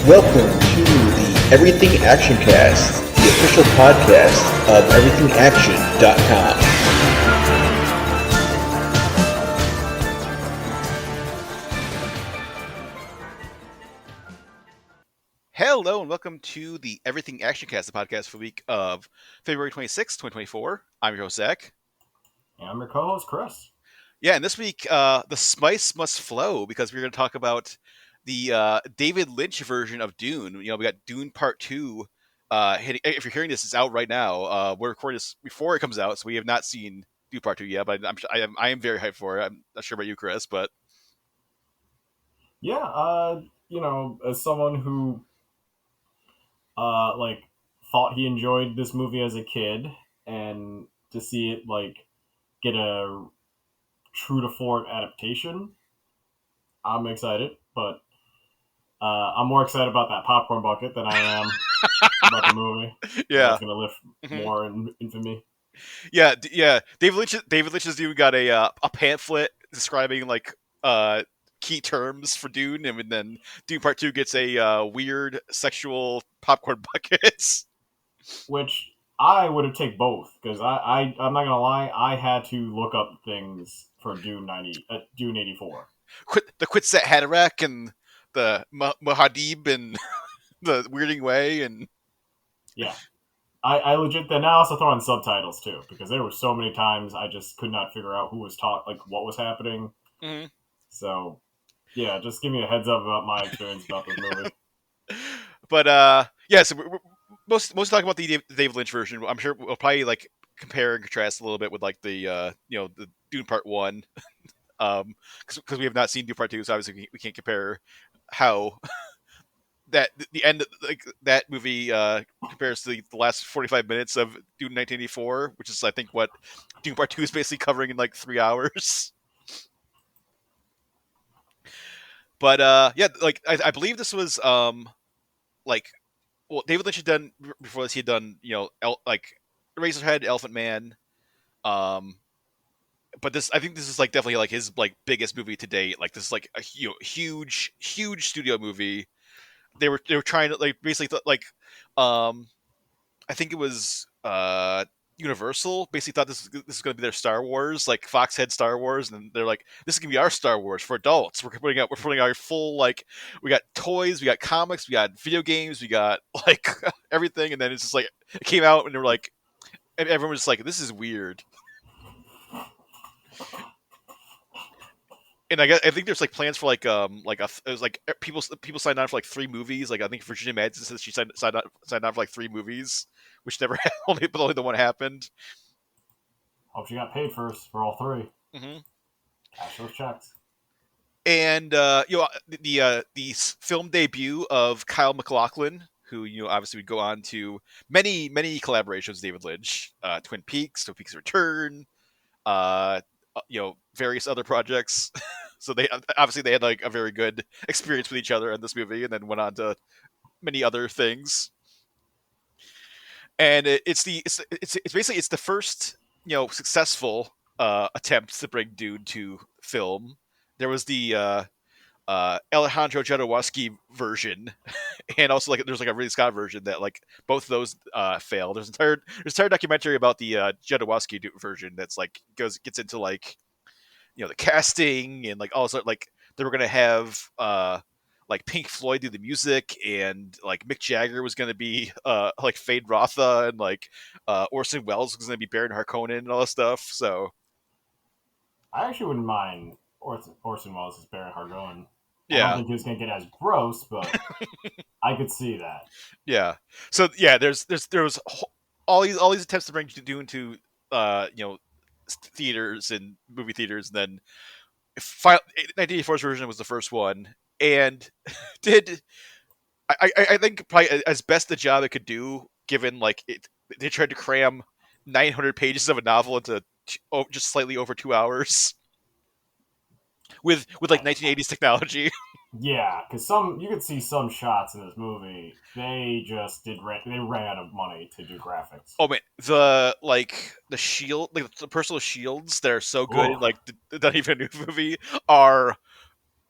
Welcome to the Everything Actioncast, the official podcast of everythingaction.com. Hello and welcome to the Everything Actioncast, the podcast for the week of February 26th, 2024. I'm your host, Zach. And I'm your co-host, Chris. Yeah, and this week, the spice must flow because we're going to talk about the David Lynch version of Dune. We got Dune Part 2 hitting. If you're hearing this, it's out right now. We're recording this before it comes out, so we have not seen Dune Part 2 yet, but I am very hyped for it. I'm not sure about you, Chris, but... Yeah, as someone who thought he enjoyed this movie as a kid, and to see it get a true to form adaptation, I'm excited. But I'm more excited about that popcorn bucket than I am about the movie. Yeah, that's gonna live more in infamy. Yeah. David Lynch has even got a pamphlet describing key terms for Dune, and then Dune Part 2 gets a weird sexual popcorn buckets. Which I would have taken both, because I'm not gonna lie, I had to look up things for Dune Dune 84. The Quetzat Haderach and the Muad'Dib and the Weirding Way, and yeah, I legit then I also throw in subtitles too, because there were so many times I just could not figure out who was what was happening. Mm-hmm. So yeah, just give me a heads up about my experience about this movie. But so we're most talking about the David Lynch version. I'm sure we'll probably compare and contrast a little bit with the the Dune Part 1. Because we have not seen Dune Part 2, so obviously we can't compare how that the end that movie compares to the last 45 minutes of Dune 1984, which is I think what Dune Part 2 is basically covering in 3 hours. But I believe this was David Lynch had done before this. He had done Eraserhead, Elephant Man, but I think this is definitely his biggest movie to date. This is a huge studio movie. They were trying to basically I think it was Universal basically thought this is going to be their Star Wars. Fox had Star Wars, and they're like, this is going to be our Star Wars for adults. We're putting our full we got toys, we got comics, we got video games, we got everything. And then it's just it came out, and they were like, and everyone was just like, this is weird. And I think there's plans for it was people signed on for 3 movies. I think Virginia Madsen says she signed on for 3 movies, which never only the one happened. Hope she got paid first for all 3. Mm-hmm. Cash those checks. And the film debut of Kyle Maclachlan, who obviously would go on to many collaborations with David Lynch, Twin Peaks Return, various other projects. So they obviously had a very good experience with each other in this movie, and then went on to many other things. And it's basically the first successful attempt to bring Dune to film. There was the Alejandro Jodorowsky version, and also there's a Ridley Scott version that both of those failed. There's an entire documentary about the Jodorowsky version that's gets into the casting, and also they were gonna have Pink Floyd do the music, and Mick Jagger was gonna be Fade Rotha, and Orson Welles was gonna be Baron Harkonnen and all that stuff. So I actually wouldn't mind Orson Welles as Baron Harkonnen. Yeah. I don't think he was going to get as gross, but I could see that. Yeah. So yeah, there was all these attempts to bring Dune to theaters and movie theaters, and then 1984's version was the first one, and did I think probably as best the job it could do, given they tried to cram 900 pages of a novel into just slightly over 2 hours with 1980s technology. Yeah, because you could see some shots in this movie. They just they ran out of money to do graphics. Oh man, the shield, the personal shields that are so good in the Not Even a New Movie are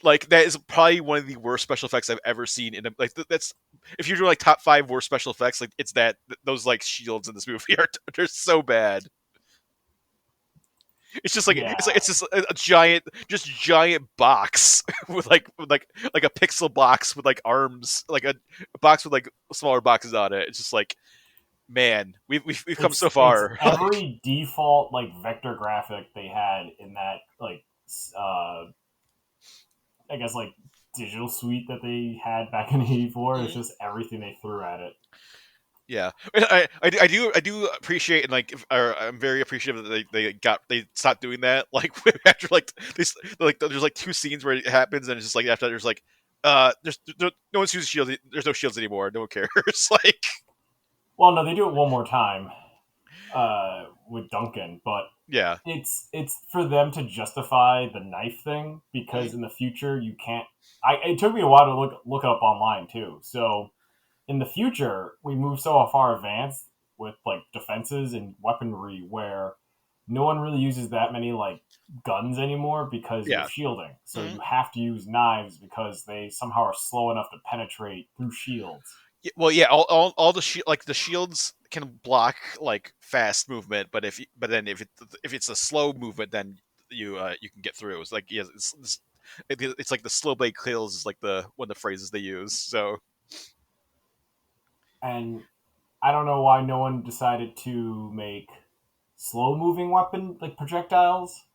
Like that is probably one of the worst special effects I've ever seen in a, like that's if you're doing like top 5 worst special effects, like it's that those like shields in this movie are they're so bad. It's just like Yeah, it's just a giant giant box with like a pixel box with like arms, like a box with like smaller boxes on it. It's just like, man, we've come so it's far. Like, every default like vector graphic they had in that like uh I guess like digital suite that they had back in '84. It's mhm. just everything they threw at it. Yeah, I do appreciate and like I'm very appreciative that they stopped doing that. Like after like this, like there's like 2 scenes where it happens and it's just like after that, there's like there's no one's using shields. There's no shields anymore. No one cares. Like Well, no, they do it one more time with Duncan, but yeah. it's for them to justify the knife thing because Mhm. in the future you can't. It took me a while to look it up online too. So in the future, we move so far advanced with like defenses and weaponry where no one really uses that many like guns anymore because you Yeah. have shielding. So Mhm. you have to use knives because they somehow are slow enough to penetrate through shields. Well, yeah, all the like the shields can block like fast movement, but but then if it's a slow movement, then you can get through. It's like yeah, it's like the slow blade kills is like the one of the phrases they use. So And I don't know why no one decided to make slow moving weapon like projectiles.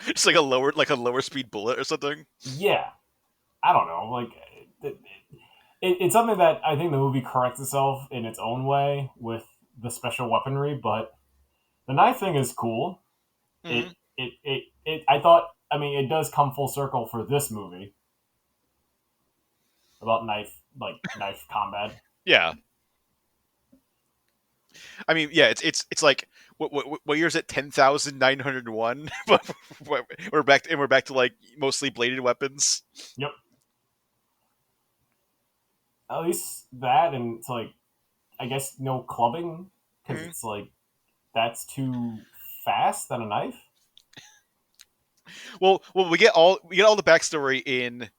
just like a lower speed bullet or something. Yeah, I don't know. Like it's something that I think the movie corrects itself in its own way with the special weaponry, but the knife thing is cool. It Hmm. I thought I mean it does come full circle for this movie about knife combat. Yeah, I mean, yeah, it's like what year is it? 10,901. But we're back to like mostly bladed weapons. Yep. At least that and it's like I guess no clubbing because Mhm. it's like that's too fast than a knife. Well, we get all the backstory in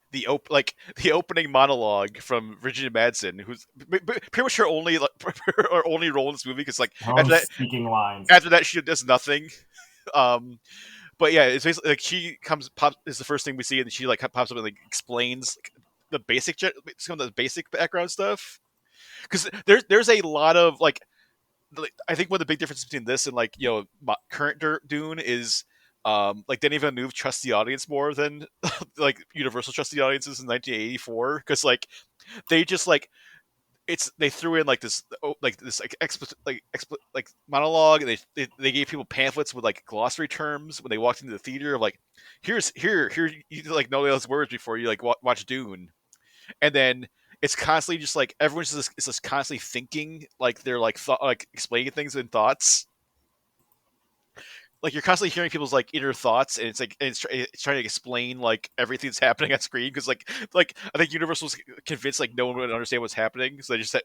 like the opening monologue from Virginia Madsen, who's pretty much her only like, her only role in this movie because like Her after own that speaking lines. after that she does nothing. Um, but yeah, it's basically like she comes pops is the first thing we see, and she like pops up and like explains like, the some of the basic background stuff because there's a lot of like, I think one of the big differences between this and like current Dune is like Denis Villeneuve trusts the audience more than like Universal trusts the audiences in 1984 because like they just like they threw in like this like monologue and they gave people pamphlets with like glossary terms when they walked into the theater of like here you like know those words before you like watch Dune, and then it's constantly just like everyone's just constantly thinking like they're like like explaining things in thoughts. Like you're constantly hearing people's like inner thoughts, and it's like it's trying to explain like everything that's happening on screen because like I think Universal's convinced like no one would understand what's happening, so they just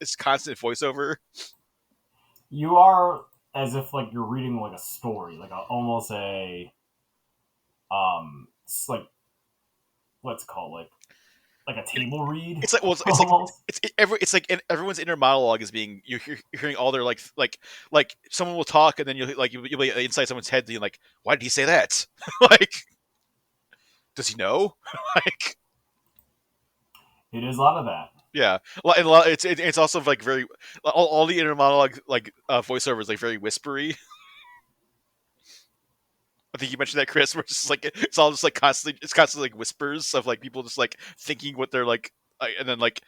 it's constant voiceover. You are as if like you're reading like a story, like almost a like what's it called like a table read It's like well, almost. it's like everyone's inner monologue is being you're hearing all their like someone will talk and then you'll be inside someone's head being like, why did he say that? Like, does he know? Like, It is a lot of that. yeah, and it's also like very all the inner monologue like voiceover is like very whispery. I think you mentioned that, Chris. Where it's just like it's all just like constantly like whispers of like people just like thinking what they're like, and then like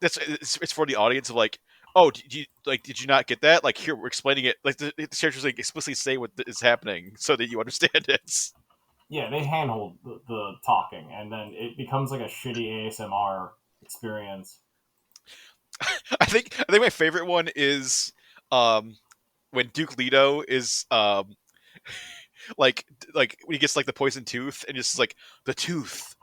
it's for the audience of like, oh, did you not get that? Like here we're explaining it. Like the characters like explicitly say what is happening so that you understand it. Yeah, they handhold the talking, and then it becomes like a shitty ASMR experience. I think my favorite one is um when Duke Leto is like when he gets like the poison tooth and just like the tooth,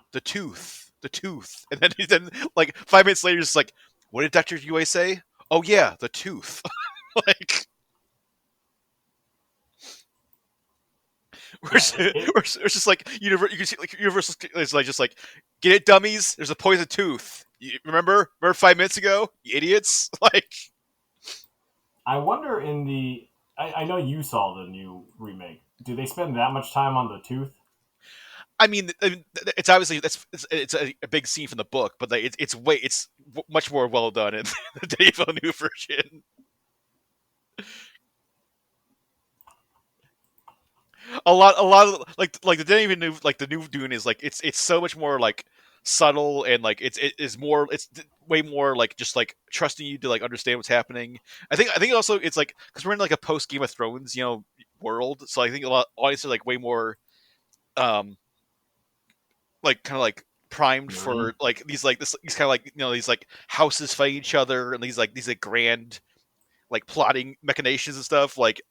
and then like 5 minutes later, just like, what did Doctor Yue say? Oh yeah, the tooth. Like Yeah, It's just like you can see like Universal is like just like get it, dummies. There's a poison tooth. Remember 5 minutes ago, you idiots. Like, I wonder in the. I know you saw the new remake. Do they spend that much time on the tooth? I mean, it's obviously it's a big scene from the book, but like it's much more well done in the Denis Villeneuve version. A lot of like the Denis Villeneuve like the new Dune is like it's so much more like subtle and like it is more it's way more like just like trusting you to like understand what's happening. I think also it's like because we're in like a post Game of Thrones world, so I think a lot audiences are like way more um like kind of like primed Nerdy. for like these kind of like these like houses fighting each other and these like grand like plotting machinations and stuff. Like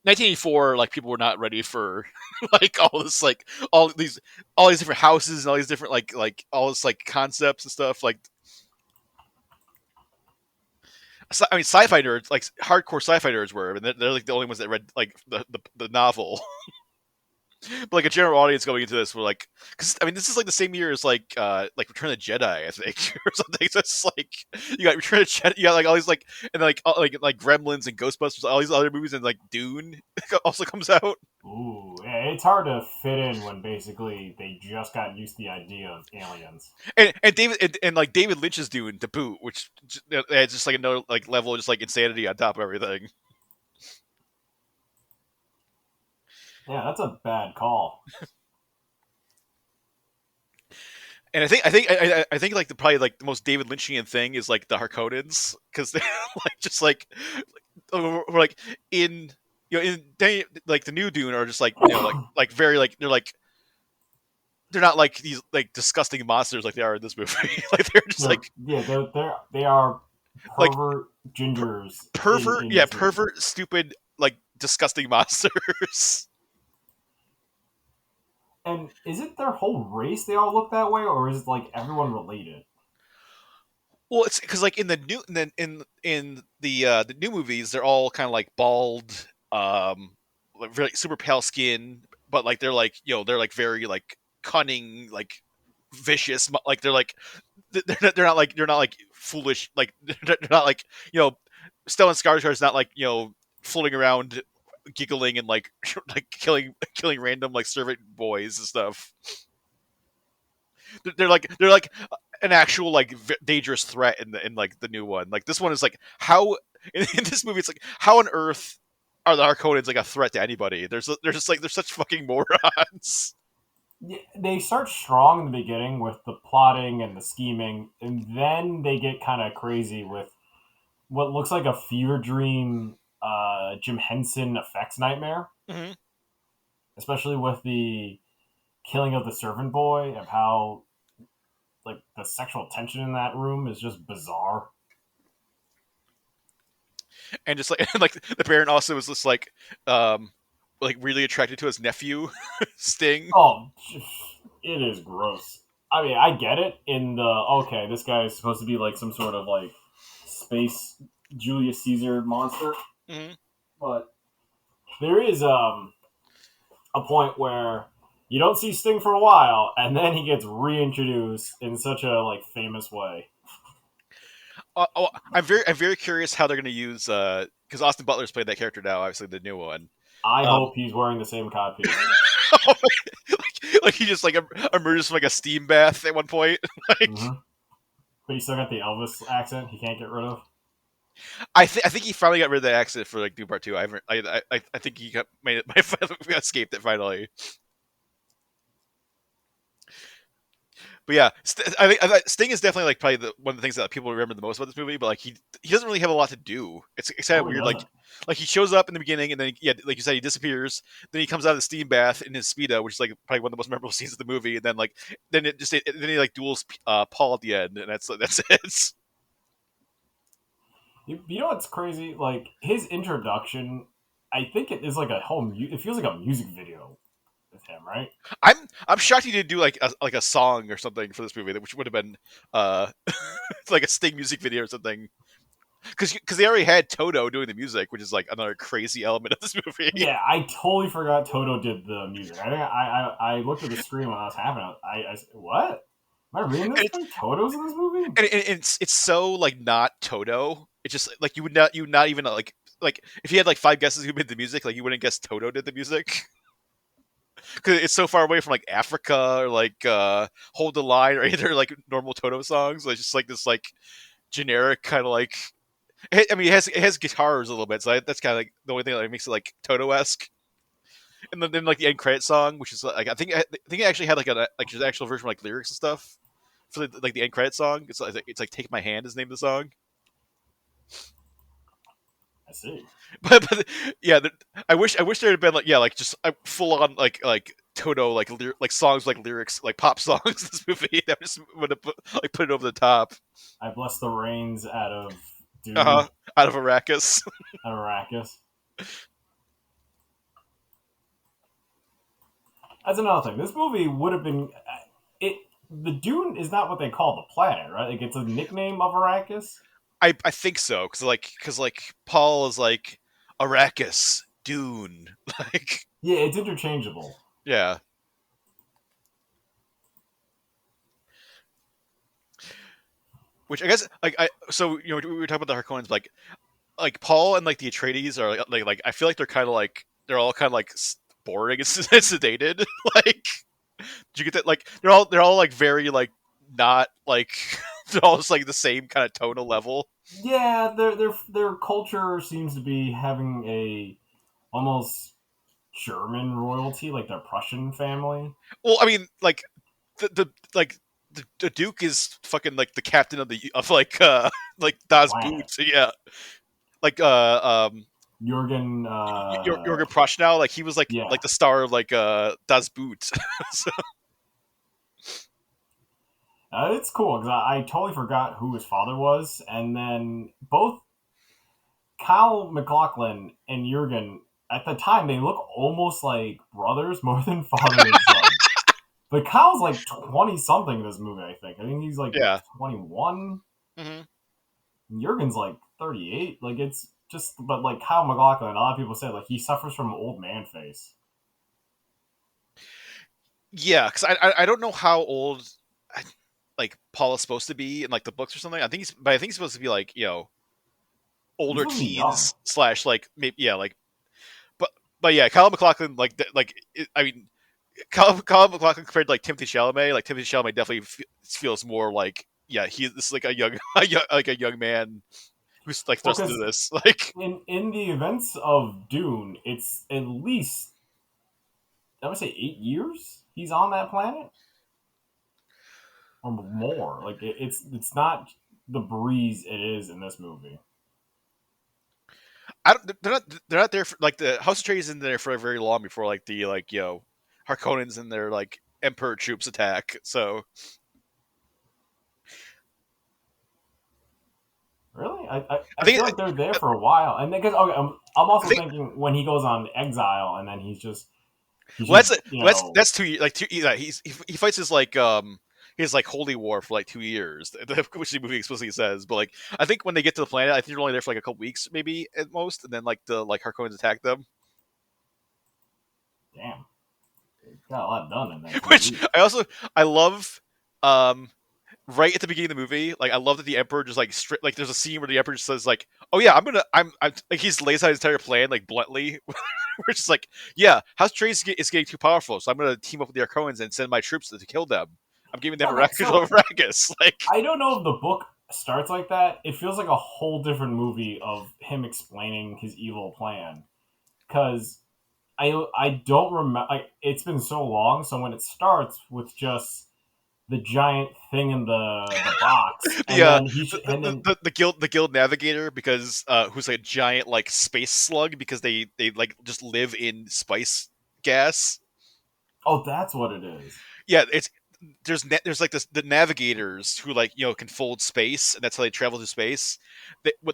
1984, like people were not ready for like all this like all these different houses and all these different like all this like concepts and stuff. Like I mean, sci-fi nerds, like hardcore sci-fi nerds were, and they're like the only ones that read like the novel. But like a general audience going into this were like, because I mean, this is like the same year as like Return of the Jedi, I think, or something. So it's like you got Return of the Jedi, you got like all these and like Gremlins and Ghostbusters, all these other movies, and like Dune also comes out. Ooh, yeah, it's hard to fit in when basically they just got used to the idea of aliens. And like David Lynch's Dune to boot, which adds just like another like level of just like insanity on top of everything. Yeah, that's a bad call. And I think like probably like the most David Lynchian thing is like the Harkonnens because they're like just we're like in like the new Dune are just like like very like they're not like these like disgusting monsters like they are in this movie. Like they're just like They are like pervert gingers pervert in yeah this movie. pervert stupid like disgusting monsters. And is it their whole race they all look that way, or is it like everyone related? Well, it's because like in the new in the new movies, they're all kind of like bald, like very super pale skin, but like they're like they're like very like cunning, like vicious, like they're not like foolish, like they're not like Stellan Skarsgård's not like floating around giggling and like like killing random like servant boys and stuff. They're like an actual like dangerous threat in like the new one. Like this one is like how in this movie it's like how on earth are the Harkonnens like a threat to anybody? They're just like they're such fucking morons. They start strong in the beginning with the plotting and the scheming, and then they get kind of crazy with what looks like a fever dream Jim Henson effects nightmare, Mm-hmm. especially with the killing of the servant boy, of how like the sexual tension in that room is just bizarre. And just like and, like the Baron also was just like really attracted to his nephew Sting. Oh, it is gross. I mean, I get it in the okay, this guy is supposed to be like some sort of like space Julius Caesar monster, Mm-hmm. but there is a point where you don't see Sting for a while, and then he gets reintroduced in such a like famous way. I'm very curious how they're going to use because Austin Butler's played that character now, obviously the new one. I Um, hope he's wearing the same codpiece. like he just like emerges from like a steam bath at one point. Like Mm-hmm. But he still got the Elvis accent he can't get rid of. I think he finally got rid of that accent for like Doom Part Two. I haven't. I think he got made it. We escaped it finally. But yeah, I think Sting is definitely like probably one of the things that people remember the most about this movie. But like he doesn't really have a lot to do. It's kind of Oh, he weird. doesn't. Like he shows up in the beginning and then yeah, like you said, he disappears. Then he comes out of the steam bath in his speedo, which is like probably one of the most memorable scenes of the movie. And then like then he like duels Paul at the end, and that's it. You know what's crazy? Like his introduction, I think it is like a whole. It feels like a music video with him, right? I'm shocked he didn't do like a song or something for this movie, which would have been uh like a Sting music video or something. because they already had Toto doing the music, which is like another crazy element of this movie. Yeah, I totally forgot Toto did the music. I looked at the screen when I was happening. I said, what? Am I reading this And thing? Toto's in this movie? it's so like not Toto. It's just like you would not even like if you had like five guesses who made the music, like you wouldn't guess Toto did the music because it's so far away from like Africa or like Hold the Line or either like normal Toto songs. It's just like this like generic kind of like. I mean, it has guitars a little bit, so that's kind of like the only thing that makes it like Toto-esque. And then like the end credit song, which is like I think it actually had like like an actual version with like lyrics and stuff for like the end credit song. It's like Take My Hand is the name of the song. I see. But yeah, I wish there had been like like just full on like Toto like songs like lyrics like pop songs in this movie that just would have put it over the top. I bless the rains out of Dune, Uh-huh. Out of Arrakis. out of Arrakis. That's another thing. This movie would have been it. The Dune is not what they call the planet, right? Like it's a nickname of Arrakis. I think so because Paul is like Arrakis Dune like Yeah, it's interchangeable. yeah. Which I guess so we were talking about the Harkonnens like Paul and like the Atreides are like I feel like they're all kind of like boring and sedated. Like, did you get that? Like, they're all like very like not like they're all just like the same kind of tonal level. Yeah, their culture seems to be having a almost German royalty, like their Prussian family. Well, I mean, like the Duke is fucking like the captain of like The Das planet. Boot. Yeah, like Jurgen, Jürgen Prochnow, like he was yeah. like the star of like Das Boot. So, It's cool because I totally forgot who his father was, and then both Kyle MacLachlan and Jurgen at the time they look almost like brothers more than father and son. But Kyle's like 20 something in this movie. I think he's like yeah. 21. Hmm. Jurgen's like 38. Like it's just, but like Kyle MacLachlan, a lot of people say like he suffers from old man face. Yeah, because I don't know how old like Paul is supposed to be in like the books or something. I think he's supposed to be like He's older supposed to be young. teens slash like maybe like but yeah, Kyle MacLachlan I mean Kyle MacLachlan compared to like Timothy Chalamet, like Timothy Chalamet definitely feels more like this is like a young like a young man who's like Well, thrust into because this like in the events of Dune, it's at least I would say 8 years he's on that planet or more. Like it's not the breeze it is in this movie. I don't they're not there for like the House of Trade isn't there for very long before like the Harkonnens and their like Emperor troops attack. So Really, I I think feel like they're there for a while, and because okay, I'm I also think thinking when he goes on exile and then he's well just that's 2 years like he fights his like holy war for like 2 years, which the movie explicitly says. But like I think when they get to the planet, I think they're only there for like a couple weeks maybe at most, and then like the like Harkonnens attack them. damn, got a lot done in that two Which weeks. I love. Right at the beginning of the movie, like I love that the Emperor just like like there's a scene where the Emperor just says like, "Oh yeah, I'm like he just lays out his entire plan like bluntly." We're just like, "Yeah, House Trade is getting too powerful, so I'm gonna team up with the Arcoans and send my troops to kill them. I'm giving them Okay, Arrakis so over Arrakis." Like, I don't know if the book starts like that. It feels like a whole different movie of him explaining his evil plan because I don't remember. Like, it's been so long, so when it starts with just the giant thing in the box, the and then the guild navigator because who's like a giant like space slug because they like just live in spice gas. oh, that's what it is. Yeah, there's like the navigators who like can fold space, and that's how they travel through space.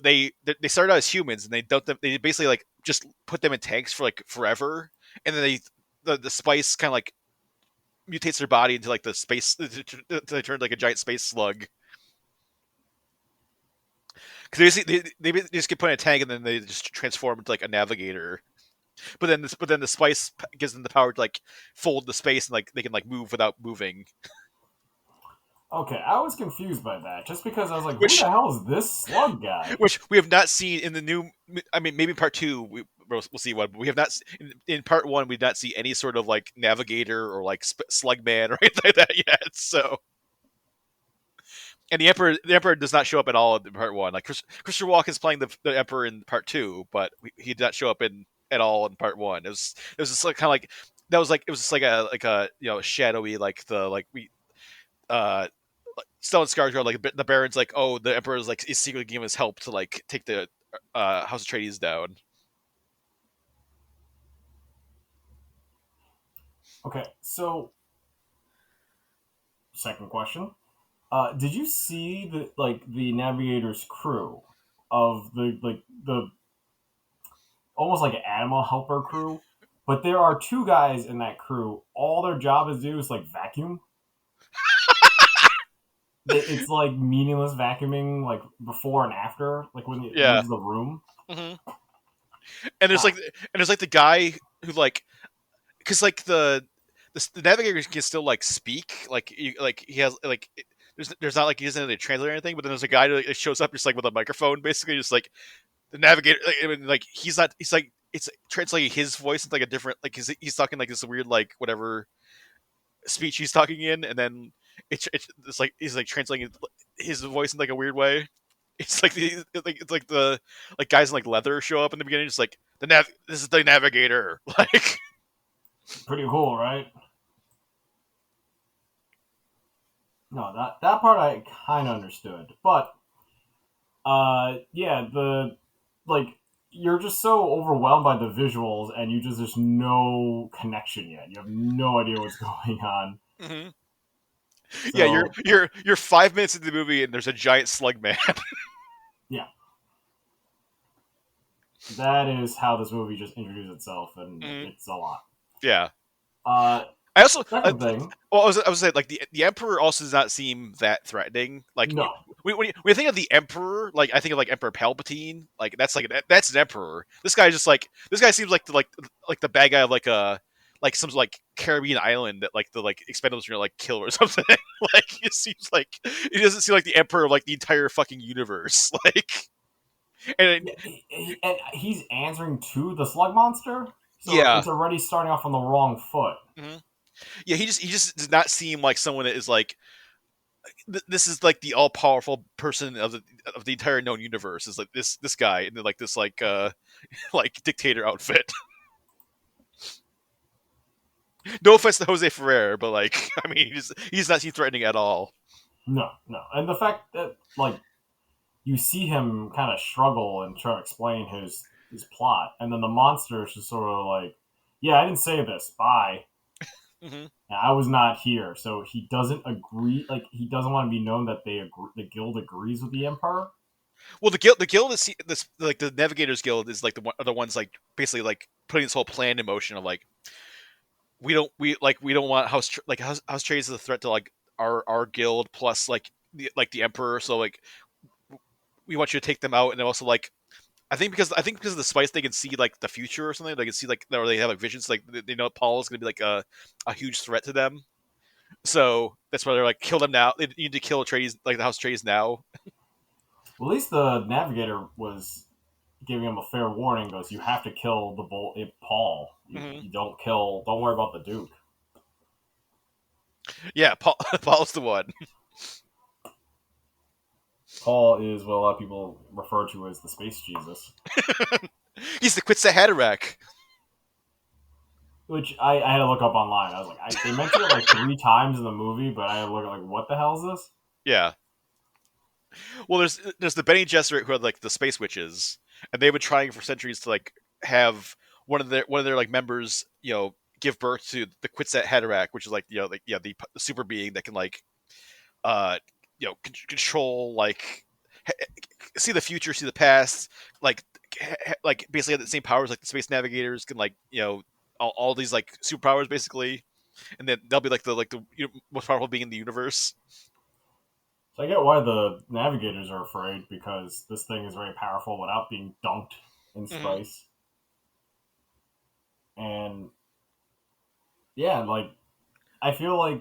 They started out as humans, and they dumped them. They basically like just put them in tanks for like forever, and then the spice kind of like mutates their body into like the space. They turn like a giant space slug. Because they just get put in a tank and then they just transform into like a navigator. But then the spice gives them the power to like fold the space and like they can like move without moving. Okay, I was confused by that just because I was like, who Which the hell is this slug guy? which we have not seen in the new. I mean, maybe part two we'll see what. But we have not in part one. We did not see any sort of like navigator or like slug man or anything like that yet. So, and the emperor does not show up at all in part one. Like Christopher Walken is playing the emperor in part two, but he did not show up in at all in part one. It was just like kind of like that was like it was just like a shadowy like the like we uh Stellan Skarsgård, like the Baron's, like, oh, the Emperor's like is secretly giving us help to like take the House of Atreides down. Okay, so second question: did you see the Navigator's crew of the almost like an animal helper crew? But there are two guys in that crew. All their job is to do is like vacuum. It's like meaningless vacuuming, like before and after, like when it Yeah. leaves the room. hmm And there's Uh, like the guy who like because like the navigator can still like speak like he has like there's not like he doesn't have to translate or anything, but then there's a guy that shows up just like with a microphone, basically just like the navigator. Like, I mean, like he's not. He's like it's translating his voice into like a different like he's talking like this weird like whatever speech he's talking in, and then it's like he's like translating his voice in like a weird way. It's like the like guys in like leather show up in the beginning, just like this is the navigator, like Pretty cool, right? No, that part I kind of understood, but yeah, the like you're just so overwhelmed by the visuals, and there's no connection yet. You have no idea what's going on. hmm yeah, So you're 5 minutes into the movie and there's a giant slug man. yeah, that is how this movie just introduces itself, and Mhm. it's a lot. Yeah, Uh, I also second thing, well, I was saying like the emperor also does not seem that threatening. Like no, when you think of the emperor, like I think of like Emperor Palpatine. Like that's an emperor. This guy seems like the bad guy of like a like some like Caribbean island that like the like Expendables are gonna like kill or something. Like it seems like it doesn't seem like the emperor of like the entire fucking universe. Like and yeah, and he's answering to the slug monster, so yeah. it's already starting off on the wrong foot. Mhm. Yeah, he just does not seem like someone that is like this is like the all powerful person of the entire known universe is like this guy in like this like dictator outfit. No offense to Jose Ferrer, but like I mean he's not seem threatening at all. No, no, and the fact that like you see him kind of struggle and try to explain his plot, and then the monster is just sort of like, "Yeah, I didn't say this. Bye. hmm I was not here." So he doesn't agree. Like he doesn't want to be known that the guild agrees with the emperor. Well, the guild is this like the Navigators Guild is like are the ones like basically like putting this whole plan in motion of like we don't want House Trades is a threat to like our guild plus like the Emperor, so like we want you to take them out, and then also like I think because of the spice, they can see like the future or something. They can see like or they have like visions like they know Paul is going to be like a huge threat to them. So that's why they're like kill them now. They need to kill Atreides like the House Atreides now. Well, at least the navigator was giving him a fair warning. Goes, you have to kill the Paul. hmm You don't kill. Don't worry about the Duke. Yeah, Paul Paul's the one. Paul is what a lot of people refer to as the space Jesus. He's the Quitz Haderach. Which I had to look up online. I was like, they mentioned it like 3 times in the movie, but I had to look at like, what the hell is this? Yeah. Well, there's the Benny Gesserit who are like the space witches, and they've been trying for centuries to like have one of their like members, give birth to the Quetzat Haderach, which is like the super being that can like uh control like see the future, see the past, like like basically have the same powers like the space navigators can like all these like superpowers basically, and then they'll be like the most powerful being in the universe. So I get why the navigators are afraid, because this thing is very powerful without being dunked in Hmm. spice. And yeah, like I feel like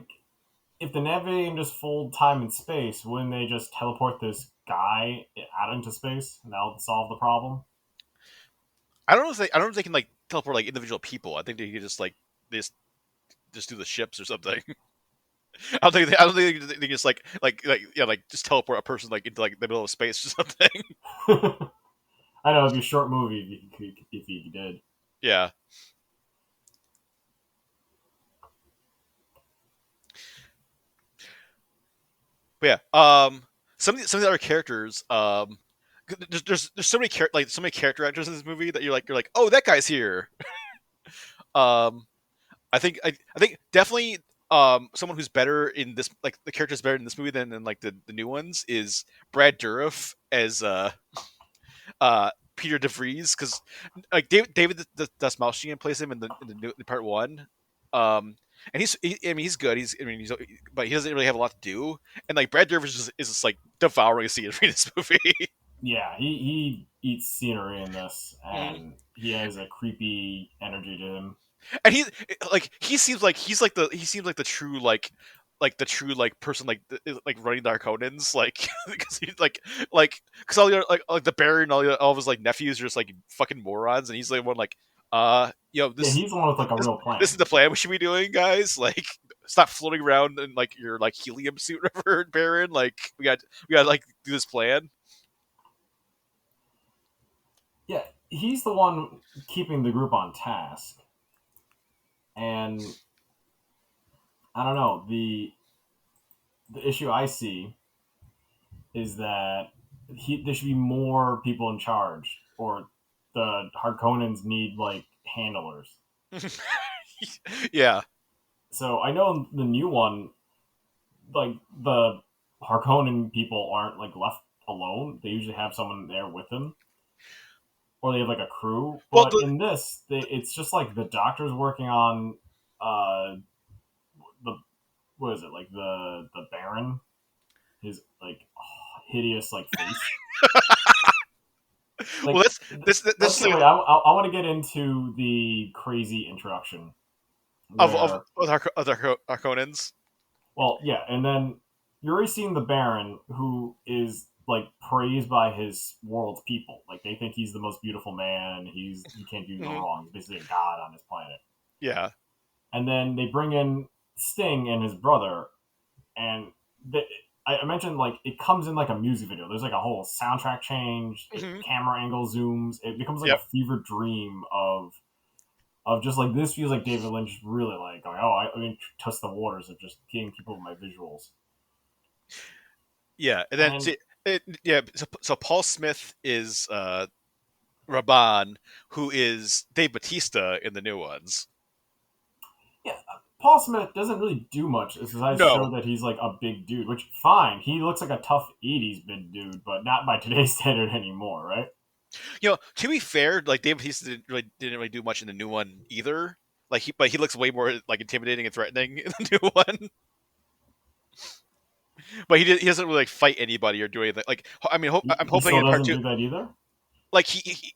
if the navigator can just fold time and space, wouldn't they just teleport this guy out into space and that'll solve the problem? I don't know if they can like teleport like individual people. I think they can just like they just do the ships or something. I don't think they can just yeah like just teleport a person like into like the middle of space or something. I know it'd be a short movie if he did. Yeah. But yeah, some of the other characters, there's so many so many character actors in this movie that you're like, oh, that guy's here. Um, I think definitely someone who's better in this like the character's better in this movie than like the new ones is Brad Dourif as Peter DeVries, because like David the Dastmalchian plays him in in part one, and I mean he's good. But he doesn't really have a lot to do, and like Brad Dourif is just like devouring scenery in this movie. Yeah, he eats scenery in this, Mhm. and he has a creepy energy to him. And he seems like he seems like the true like person like running the Harkonnens like because he's because all the like the Baron and all of his like nephews are just like fucking morons, and he's like one like Yeah, he's the one with like a this, real this is plan. the plan we should be doing, guys. Like, stop floating around in like your like helium suit, whatever, Baron. Like, we got to like do this plan. Yeah, he's the one keeping the group on task, and I don't know the issue I see is that there should be more people in charge, or the Harkonnens need like handlers. Yeah. So I know in the new one, like the Harkonnen people aren't like left alone. They usually have someone there with them, or they have like a crew. Well, But in this, it's just like the doctor's working on uh the what is it like the Baron, his like hideous like face. well, Like let's this is get like wait. I want to get into the crazy introduction where of the Harkonnens. well yeah, and then you're already seeing the Baron, who is like praised by his world's people. Like they think he's the most beautiful man. He can't do no Hmm. wrong. He's basically a god on this planet. Yeah. And then they bring in Sting and his brother, and the, I mentioned like it comes in like a music video. There's like a whole soundtrack change. Hmm. Camera angle zooms. It becomes like a Yep. fever dream of just like this feels like David Lynch really like going, oh, I mean, test the waters of just getting people with my visuals. Yeah, and then And see, yeah. So Paul Smith is Raban, who is Dave Batista in the new ones. yeah, Paul Smith doesn't really do much besides No, show that he's like a big dude, which fine. He looks like a tough 80s big dude, but not by today's standard anymore, right? to be fair, like Dave Bautista didn't really do much in the new one either. But he looks way more like intimidating and threatening in the new one. But he doesn't really like fight anybody or do anything. Like I mean, I'm He hoping still in part doesn't two, do that either. like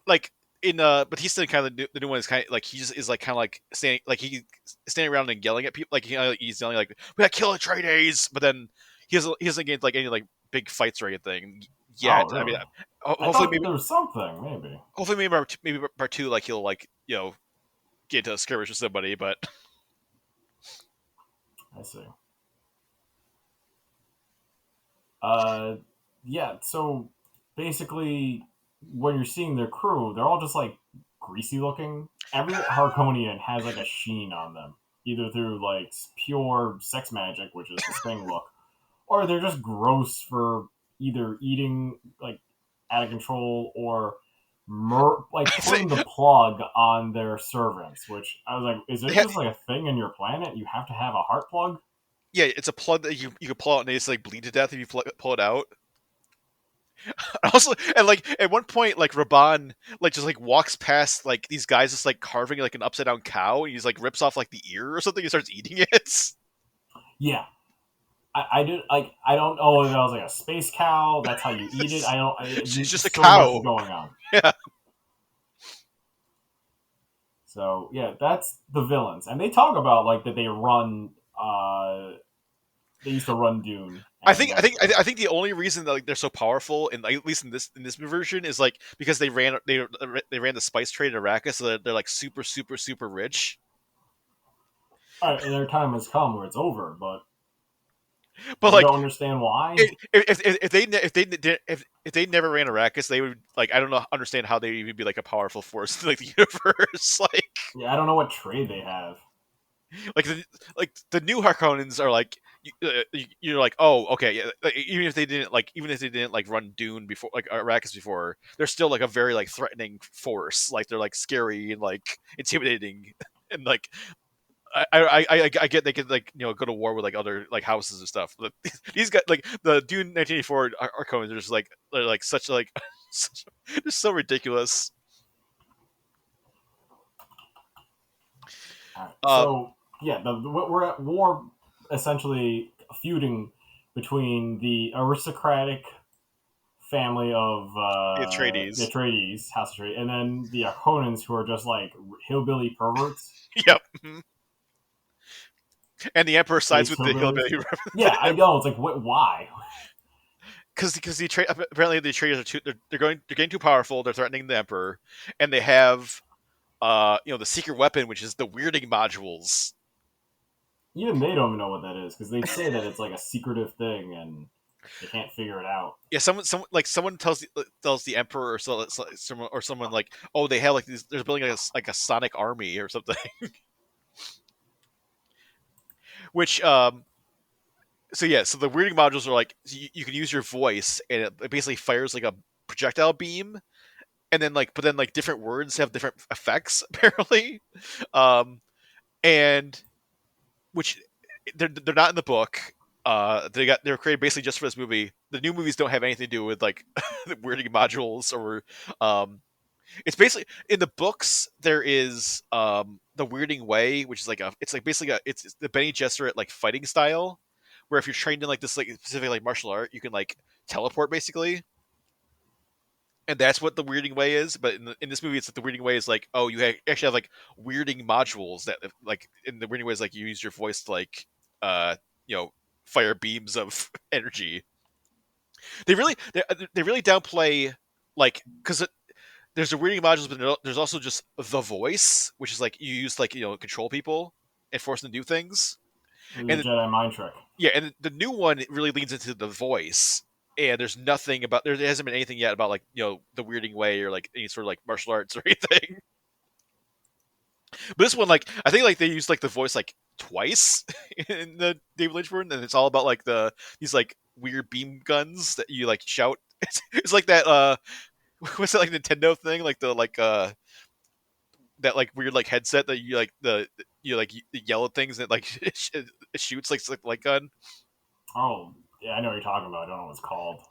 like in Batista kind of the new one is kind of like he just is like kind of like standing around and yelling at people. Like he's yelling like we got to kill Atreides, but then he doesn't get like any like big fights or anything Oh, yet. I mean, really? I hopefully thought there was something, maybe. maybe part two like he'll like get into a skirmish with somebody, but I see. Uh, yeah. So basically, when you're seeing their crew, they're all just like greasy looking. Every Harkonian has like a sheen on them, either through like pure sex magic, which is the Sting look, or they're just gross for either eating like out of control or like I pulling think the plug on their servants. Which I was like, is they this have, just like a thing in your planet? You have to have a heart plug? yeah, it's a plug that you can pull out and they just like bleed to death if you pull it out. Also, and like at one point, like Raban like just like walks past like these guys just like carving like an upside down cow, and he's like rips off like the ear or something and starts eating it. Yeah, I did like I don't know if that was like a space cow. That's how you eat it. I don't. It's just a So much is cow. going on. Yeah. So yeah, that's the villains, and they talk about like that they run. They used to run Dune, I and think I that think I think the only reason that like they're so powerful, and like, at least in this version, is like because they ran the spice trade in Arrakis, so they're like super rich. all right, their time has come where it's over, but But you like don't understand why. if they never ran Arrakis, they would like I don't know understand how they would even be like a powerful force in like the universe. Yeah, I don't know what trade they have. Like the like the new Harkonnens are like you're like oh okay yeah like, even if they didn't like run Dune before like Arrakis before, they're still like a very like threatening force. Like they're like scary and like intimidating and like I get they could like go to war with like other like houses and stuff. But these guys like the Dune 1984 Harkonnens are just like they're like such like such, they're so ridiculous. All right, Um, so yeah, we're at war, essentially feuding between the aristocratic family of the the Atreides. Atreides, House Atreides, and then the Harkonnens, who are just like hillbilly perverts, Yep. And the Emperor sides space with the hillbillies. hillbilly Yeah, I know. It's like, what? Why? because apparently the traders are they're getting too powerful. They're threatening the Emperor, and they have the secret weapon, which is the weirding modules. Even they don't even know what that is because they say that it's like a secretive thing and they can't figure it out. Yeah, someone tells the Emperor or someone like, oh, they have like these. They're building like a sonic army or something, which so yeah, so the weirding modules are like you can use your voice and it basically fires like a projectile beam, and then like but then like different words have different effects apparently, and which they're not in the book. They were created basically just for this movie. The new movies don't have anything to do with like the weirding modules or it's basically in the books there is the weirding way, which is like it's like basically it's the Benny Gesserit like fighting style, where if you're trained in like this like specific like martial art, you can like teleport basically, and that's what the weirding way is. But in this movie, it's like the weirding way is like, oh, actually have like weirding modules that like in the weirding way is like you use your voice to like uh you know fire beams of energy. They really downplay like because there's the weirding modules, but there's also just the voice, which is like you use like control people and force them to do things. The And Jedi mind trick. yeah, and the new one really leans into the voice. And there's nothing about there hasn't been anything yet about like the weirding way or like any sort of like martial arts or anything. But this one, like I think like they used like the voice like twice in the David Lynch version, and it's all about like these like weird beam guns that you like shout. It's like that what's that like Nintendo thing like the like that like weird like headset that you like you like yell at things and like it shoots like light gun. Oh, yeah, I know what you're talking about. I don't know what it's called.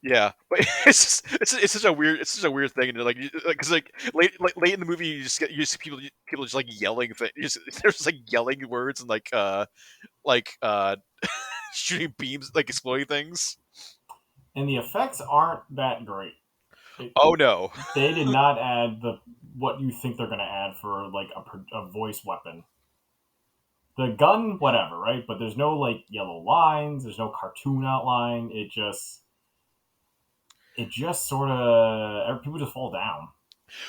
Yeah, but it's such a weird thing, and like because like late in the movie, you just see people just like yelling things. They're just like yelling words and like shooting beams, like exploding things. And the effects aren't that great. It, Oh no! they did not add the what you think they're going to add for like a voice weapon. The gun, whatever, right? But there's no like yellow lines. There's no cartoon outline. It just sort of people just fall down.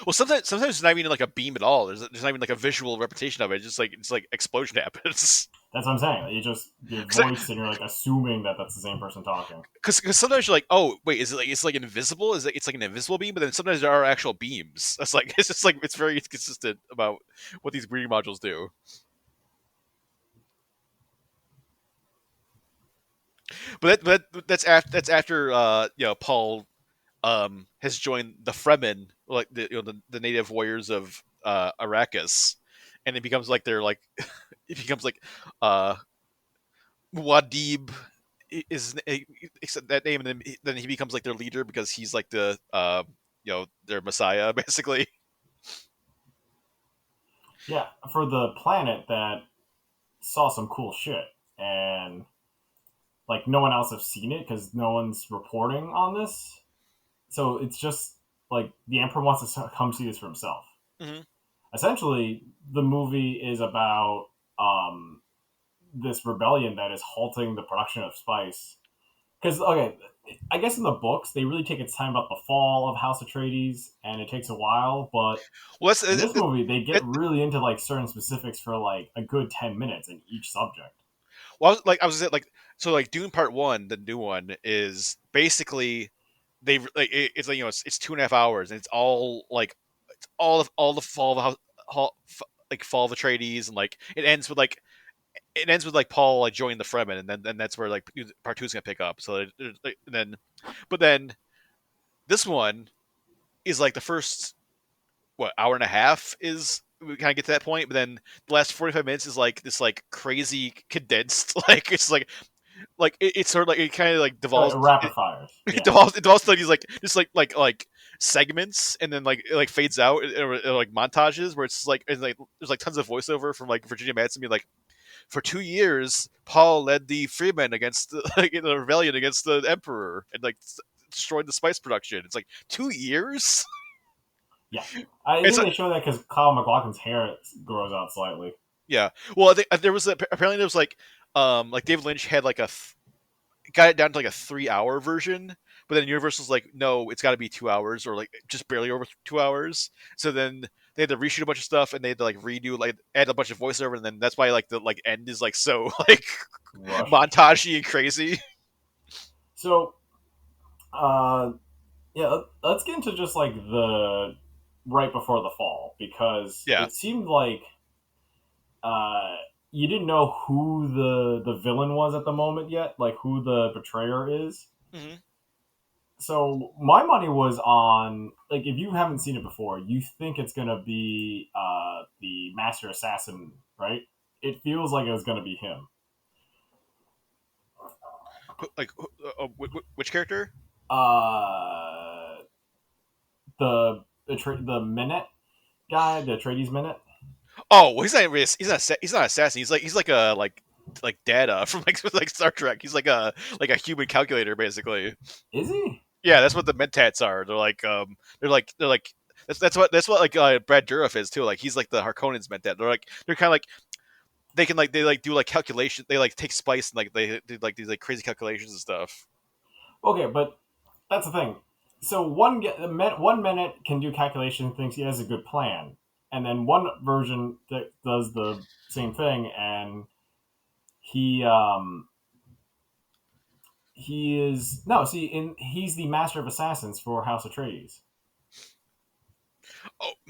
Well, sometimes it's not even like a beam at all. There's not even like a visual representation of it. It's like explosion happens. That's what I'm saying. You just your voice, and you're like assuming that that's the same person talking. Because sometimes you're like, oh wait, is it like it's like invisible? Is it's like an invisible beam? But then sometimes there are actual beams. That's like it's just like it's very consistent about what these breeding modules do. That's after Paul has joined the Fremen, like the native warriors of Arrakis, and it becomes like they're like it becomes like uh Wadib is except that name, and then he becomes like their leader because he's like their messiah basically. Yeah, for the planet that saw some cool shit, and like no one else has seen it because no one's reporting on this. So it's just like the Emperor wants to come see this for himself. Hmm. Essentially, the movie is about um, this rebellion that is halting the production of spice. Because okay, I guess in the books they really take its time about the fall of House Atreides, and it takes a while. But Well, in this movie, they get it, really into like certain specifics for like a good 10 minutes in each subject. well, I was like, so like Dune Part One, the new one, is basically they like it's like it's 2.5 hours, and it's all like all the fall of the house, like fall of the Atreides, and like it ends with like Paul like joining the Fremen, and then that's where like Part Two is gonna pick up. So and then, but then this one is like the first hour and a half is we kind of get to that point, but then the last 45 minutes is like this like crazy condensed like it's sort of like it kind of like devolves Rapid fires, it yeah. devolves to these like just like segments, and then like it like fades out like montages where it's like there's like tons of voiceover from like Virginia Madsen being like, for 2 years Paul led the freemen against like in the rebellion against the emperor and like destroyed the spice production. It's like 2 years. Yeah, I It's think like, they show that because Kyle MacLachlan's hair grows out slightly. yeah. Well, I think there was apparently there was like David Lynch had like got it down to like a 3 hour version, but then Universal's like, no, it's got to be 2 hours or like just barely over 2 hours. So then they had to reshoot a bunch of stuff, and they had to like redo like add a bunch of voiceover, and then that's why like the like end is like so like Rushed. montagey and crazy. So, yeah, let's get into just like the right before the fall because Yeah. it seemed like uh, you didn't know who the villain was at the moment yet, like who the betrayer is. Hmm. So my money was on like if you haven't seen it before, you think it's gonna be the master assassin, right? It feels like it was gonna be him. Like which character? Uh, the minute guy, the Atreides minute. Oh, well, he's not really, he's not an assassin. He's like a like data from like Star Trek. He's like a human calculator basically. Is he? Yeah, that's what the mentats are. They're like that's what like Brad Dourif is too. Like he's like the Harkonnens mentat. They're kind of like they like do like calculation. They like take spice and like they do like these like crazy calculations and stuff. Okay, but that's the thing. So one minute can do calculation, thinks he has a good plan, and then one version that does the same thing, and he he is no see in he's the master of assassins for House Atreides.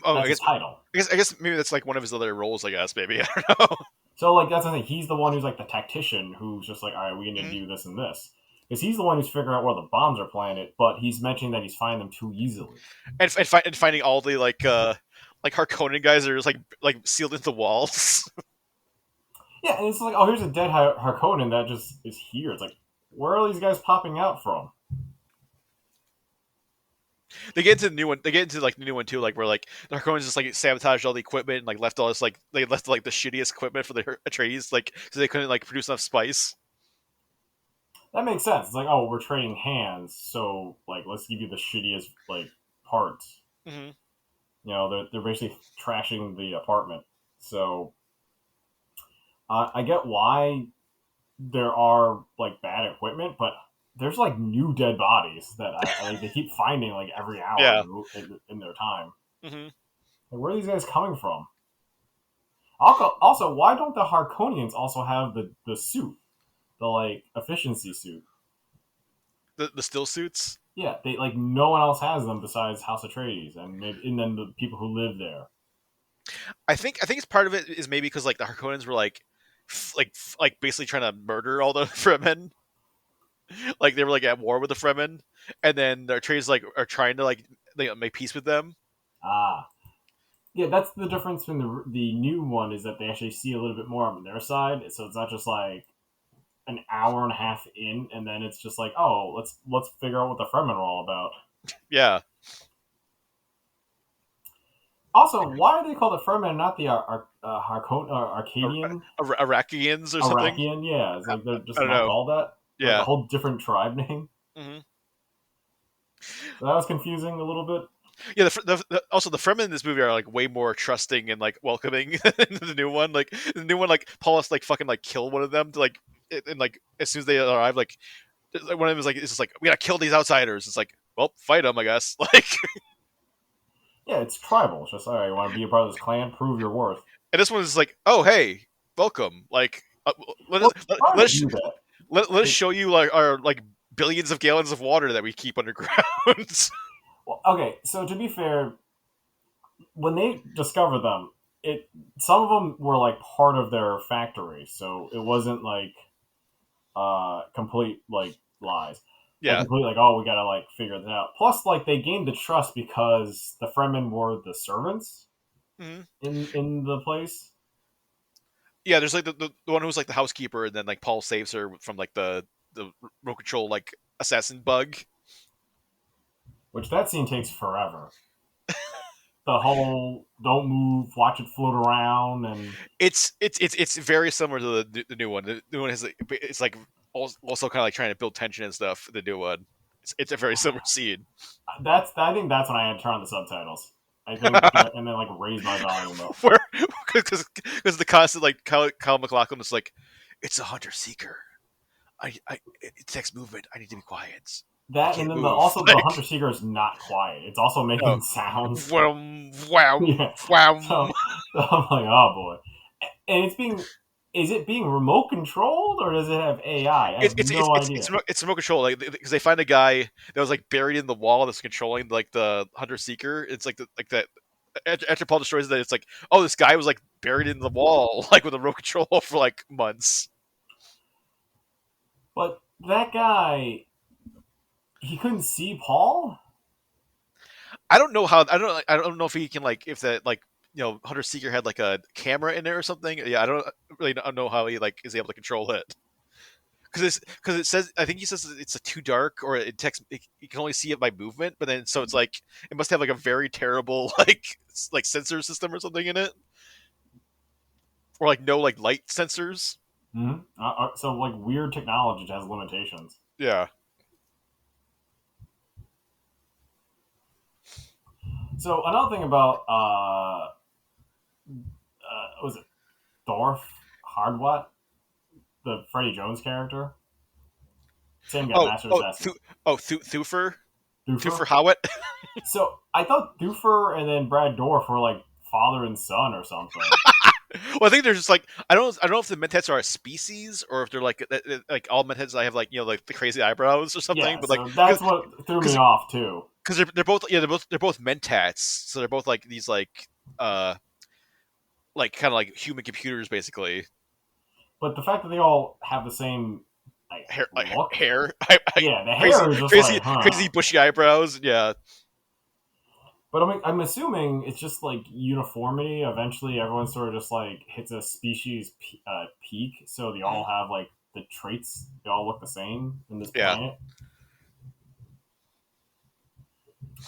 Oh, That's his title. I guess maybe that's like one of his other roles. I guess maybe I don't know. So like that's the thing. He's the one who's like the tactician who's just like, all right, we need to Mhm. do this and this. Because he's the one who's figuring out where the bombs are planted, but he's mentioning that he's finding them too easily. And finding all the like Harkonnen guys that are just like sealed into walls. Yeah, and it's like, oh, here's a dead Harkonnen that just is here. It's like, where are these guys popping out from? They get into the new one. They get into like the new one too, like where like the Harkonnens just like sabotaged all the equipment and like left all this like they left like the shittiest equipment for the Atreides, like so they couldn't like produce enough spice. That makes sense. It's like, oh, we're trading hands, so like, let's give you the shittiest like parts. Hmm. You know, they're basically trashing the apartment. So I get why there are like bad equipment, but there's like new dead bodies that I like they keep finding like every hour Yeah. in their time. Hmm. Like, where are these guys coming from? Also, why don't the Harkonians also have the suit, the like efficiency suit? The still suits. Yeah, they like no one else has them besides House Atreides and then the people who live there. I think it's part of it is maybe because like the Harkonnens were like like basically trying to murder all the Fremen. Like they were like at war with the Fremen, and then the Atreides like are trying to like they make peace with them. Ah, yeah, that's the difference between the new one is that they actually see a little bit more on their side, so it's not just like an hour and a half in, and then it's just like, oh, let's figure out what the Fremen are all about. Yeah. Also, why are they called the Fremen, not the Arcadian? Iraqians or something. Iraqian? Yeah, it's like they're I just don't not know. called that. Like a Yeah. whole different tribe name. Hmm. So that was confusing a little bit. Yeah. Also the Fremen in this movie are like way more trusting and like welcoming than the new one. Like the new one, like Paul has to like fucking like kill one of them to like, and like as soon as they arrive, like one of them is like, it's just like we gotta kill these outsiders. It's like, well, fight them, I guess. Like, Yeah, it's tribal. It's just, all right, you want to be a part of this clan? Prove your worth. and this one is like, oh hey, welcome. Like, let us Well, trying let to us do that. let us show you like our like billions of gallons of water that we keep underground. Well, okay, so to be fair, when they discover them, it some of them were like part of their factory, so it wasn't like complete like lies. Like Yeah. complete like, oh, we gotta like figure this out. Plus, like they gained the trust because the Fremen were the servants Hmm. in the place. Yeah, there's like the one who's like the housekeeper, and then like Paul saves her from like the remote control like assassin bug. Which that scene takes forever. The whole don't move, watch it float around, and It's very similar to the new one. The new one has like, it's like also kind of like trying to build tension and stuff. The new one, it's a very similar scene. that's I think that's when I had to turn on the subtitles. I think, and then like raise my volume up. Where because the constant like Kyle MacLachlan is like, it's a hunter seeker. It takes movement. I need to be quiet. I That, and can't then move. also the Like, hunter seeker is not quiet. It's also oh, making sounds. wham, wham, Yeah. wham. So I'm like, oh boy. And is it being remote controlled or does it have AI? I It's have it's it's no it's idea. it's remote control, like because they find a guy that was like buried in the wall that's controlling like the hunter seeker. It's like like that. After Paul destroys that, it's like, oh, this guy was like buried in the wall, like with a remote control for like months. But that guy, he couldn't see Paul. I don't know how. I don't know if he can like if that like hunter seeker had like a camera in there or something. Yeah, I don't really know how he like is able to control it. Because it says, I think he says it's too dark, or it text you can only see it by movement, but then so it's like it must have like a very terrible like sensor system or something in it, or like no like light sensors. Mm-hmm. So like weird technology has limitations. Yeah. So another thing about was it Dorf Hardwatt, the Freddie Jones character? Same guy, Oh Master oh Assassin. Thufir Doofer. Thufir Howat. So I thought Doofer and then Brad Dorf were like father and son or something. Well, I think they're just like I don't know if the mentats are a species or if they're like all mentats. I have like like the crazy eyebrows or something, Yeah, but like so that's what threw me because off too. they're both they're both mentats, so they're both like these uh like kind of like human computers basically. But the fact that they all have the same like look, Hair, yeah, the crazy, hair is just like, crazy huh. bushy eyebrows. Yeah, But I'm assuming it's just like uniformity. Eventually, everyone sort of just like hits a species peak, so they all mhm, have like the traits. They all look the same in this yeah. planet.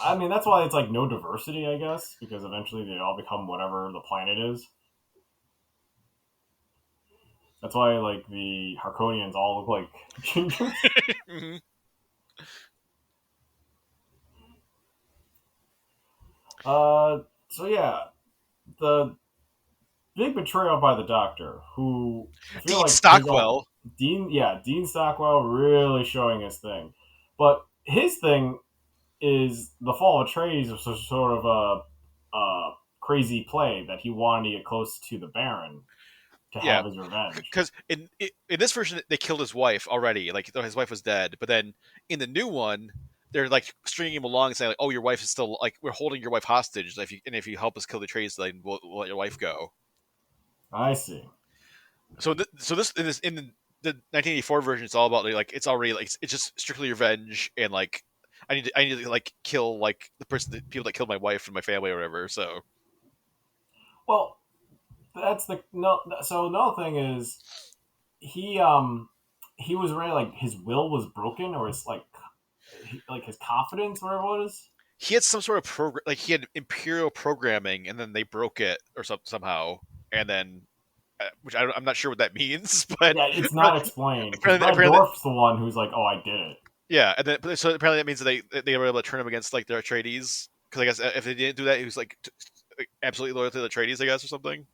I mean, that's why it's like no diversity, I guess, because eventually they all become whatever the planet is. That's why like the Harkonians all look like gingers. Mhm. So yeah, the big betrayal by the Doctor, who I feel Dean like his own Stockwell. Dean Stockwell really showing his thing, but his thing is the fall of Atreides was sort of a crazy play that he wanted to get close to the Baron to Yeah, have his revenge. because in this version they killed his wife already. Like his wife was dead, but then in the new one they're like stringing him along and saying like, "Oh, your wife is still like we're holding your wife hostage. If you help us kill the trace, then we'll let your wife go." I see. So this in the 1984 version, it's all about like it's already like it's just strictly revenge and like I need to like kill like the people that killed my wife and my family or whatever. So Well, that's the no. So another thing is he was really like his will was broken or his like his confidence whatever it was. he had some sort of program, like he had imperial programming, and then they broke it or somehow, and then which I'm not sure what that means, but Yeah, it's not explained because Red apparently, Dwarf's the one who's like, "Oh, I did it." yeah, and then so apparently that means that they were able to turn him against like their Atreides, because I guess if they didn't do that, he was like absolutely loyal to the Atreides, I guess, or something.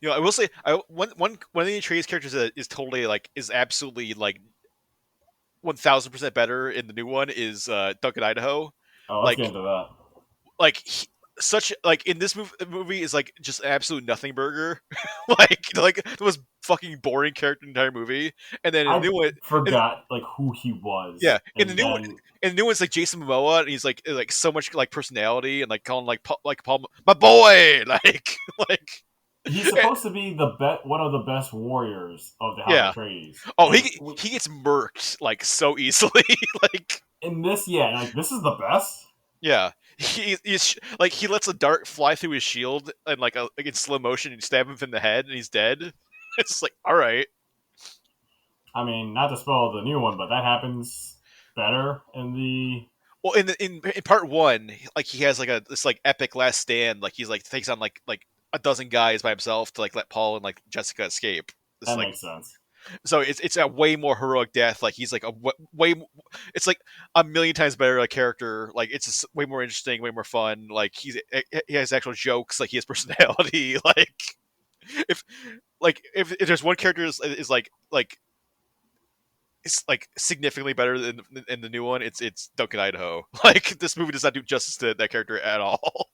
I will say, one of the Atreides characters that is totally like is absolutely like 1000% better in the new one is Duncan Idaho. Oh, let's get Like into that. like he, such like in this movie is like just an absolute nothing burger, like the most fucking boring character in the entire movie. And then in the I new one, forgot like who he was, yeah, and then in the new one's like Jason Momoa, and he's like so much like personality and like calling like Paul my boy, like he's supposed to be one of the best warriors of the House yeah. of Atreides. Oh, And he gets murked like so easily, like. in this, yeah, like this is the best. Yeah, he's like he lets a dart fly through his shield and like in slow motion and stab him in the head and he's dead. It's like all right. I mean, not to spoil the new one, but that happens better in the. Well, in part one, like he has like this like epic last stand. Like he's like takes on like a dozen guys by himself to like let Paul and like Jessica escape. This That like makes sense. so it's a way more heroic death. Like he's like a way it's like a million times better a character. Like it's just way more interesting, way more fun. Like he has actual jokes. Like he has personality. If if there's one character is like it's like significantly better than in the new one, it's Duncan Idaho. Like this movie does not do justice to that character at all.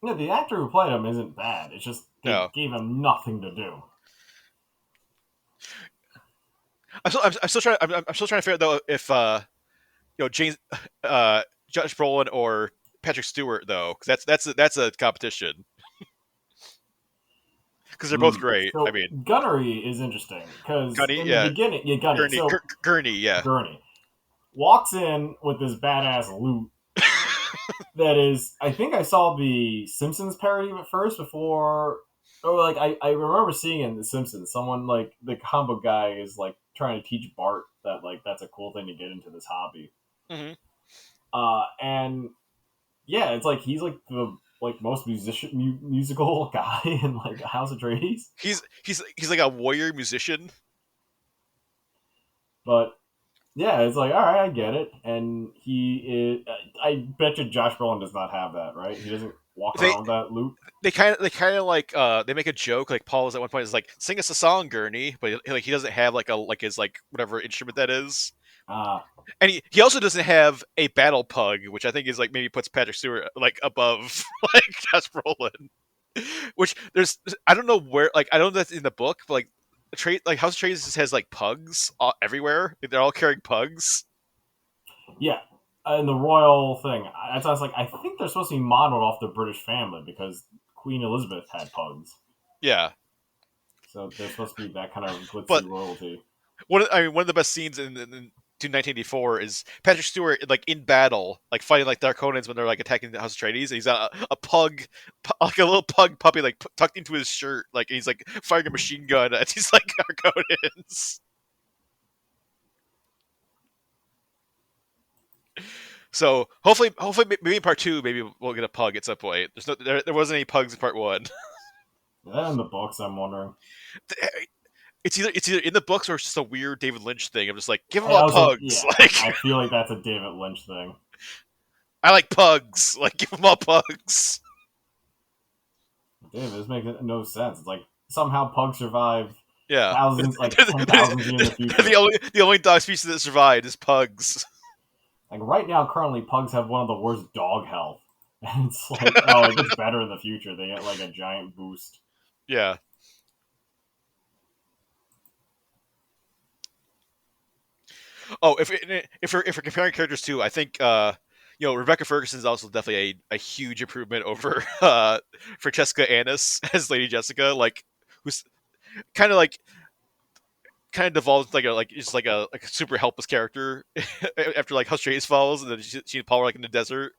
Yeah, the actor who played him isn't bad. It's just they No, gave him nothing to do. I'm still trying. I'm still trying to figure out though if James, Josh Brolin or Patrick Stewart though, because that's a competition because they're both great. I So mean, Gunnery is interesting because Gunny, in the yeah, beginning, yeah, Gunny. Gurney, So Gurney, yeah. Gurney walks in with this badass loot that is. I think I saw the Simpsons parody of it first before. Oh, like I remember seeing in the Simpsons, someone like the comic guy is like trying to teach Bart that like that's a cool thing to get into this hobby. hmm And yeah, it's like he's like the like most musical guy in like House of Atreides. He's like a warrior musician. But yeah, it's like all right, I get it. And he is. I bet you Josh Brolin does not have that, right? He doesn't walk They around with that loot. they kind of like they make a joke like Paul is at one point is like sing us a song Gurney, but like he doesn't have like a like his like whatever instrument that is. Uh And he also doesn't have a battle pug, which I think is like maybe puts Patrick Stewart like above like Josh Brolin. Which I don't know where like I don't know that's in the book, but like House of Trades has like pugs everywhere. They're all carrying pugs. yeah, and the royal thing. That's I was like, I think they're supposed to be modeled off the British family because Queen Elizabeth had pugs, Yeah, so they're supposed to be that kind of glitzy but royalty. one of the best scenes in 1984 is Patrick Stewart like in battle, like fighting like the Harkonnens when they're like attacking the House of Trades. And he's got a pug, like a little pug puppy, like tucked into his shirt, like he's like firing a machine gun at these like Harkonnens. So hopefully, maybe in part two, maybe we'll get a pug at some point. There wasn't any pugs in part one. Is that in the books? I'm wondering. It's either in the books or it's just a weird David Lynch thing. I'm just like, give them I all was like, pugs. yeah, Like I feel like that's a David Lynch thing. I like pugs. Like give them all pugs. Dude, this makes no sense. It's like somehow pugs survive Yeah, thousands, like 10,000 years in the future. the only dog species that survived is pugs. Like right now, currently, pugs have one of the worst dog health. And it's like, oh, it gets better in the future. They get like a giant boost. Yeah. Oh, if we're comparing characters too, I think Rebecca Ferguson is also definitely a huge improvement over Francesca Annis as Lady Jessica, like who's kind of like kind of devolves like just like a super helpless character after like how Strays falls and then she and Paul are like in the desert.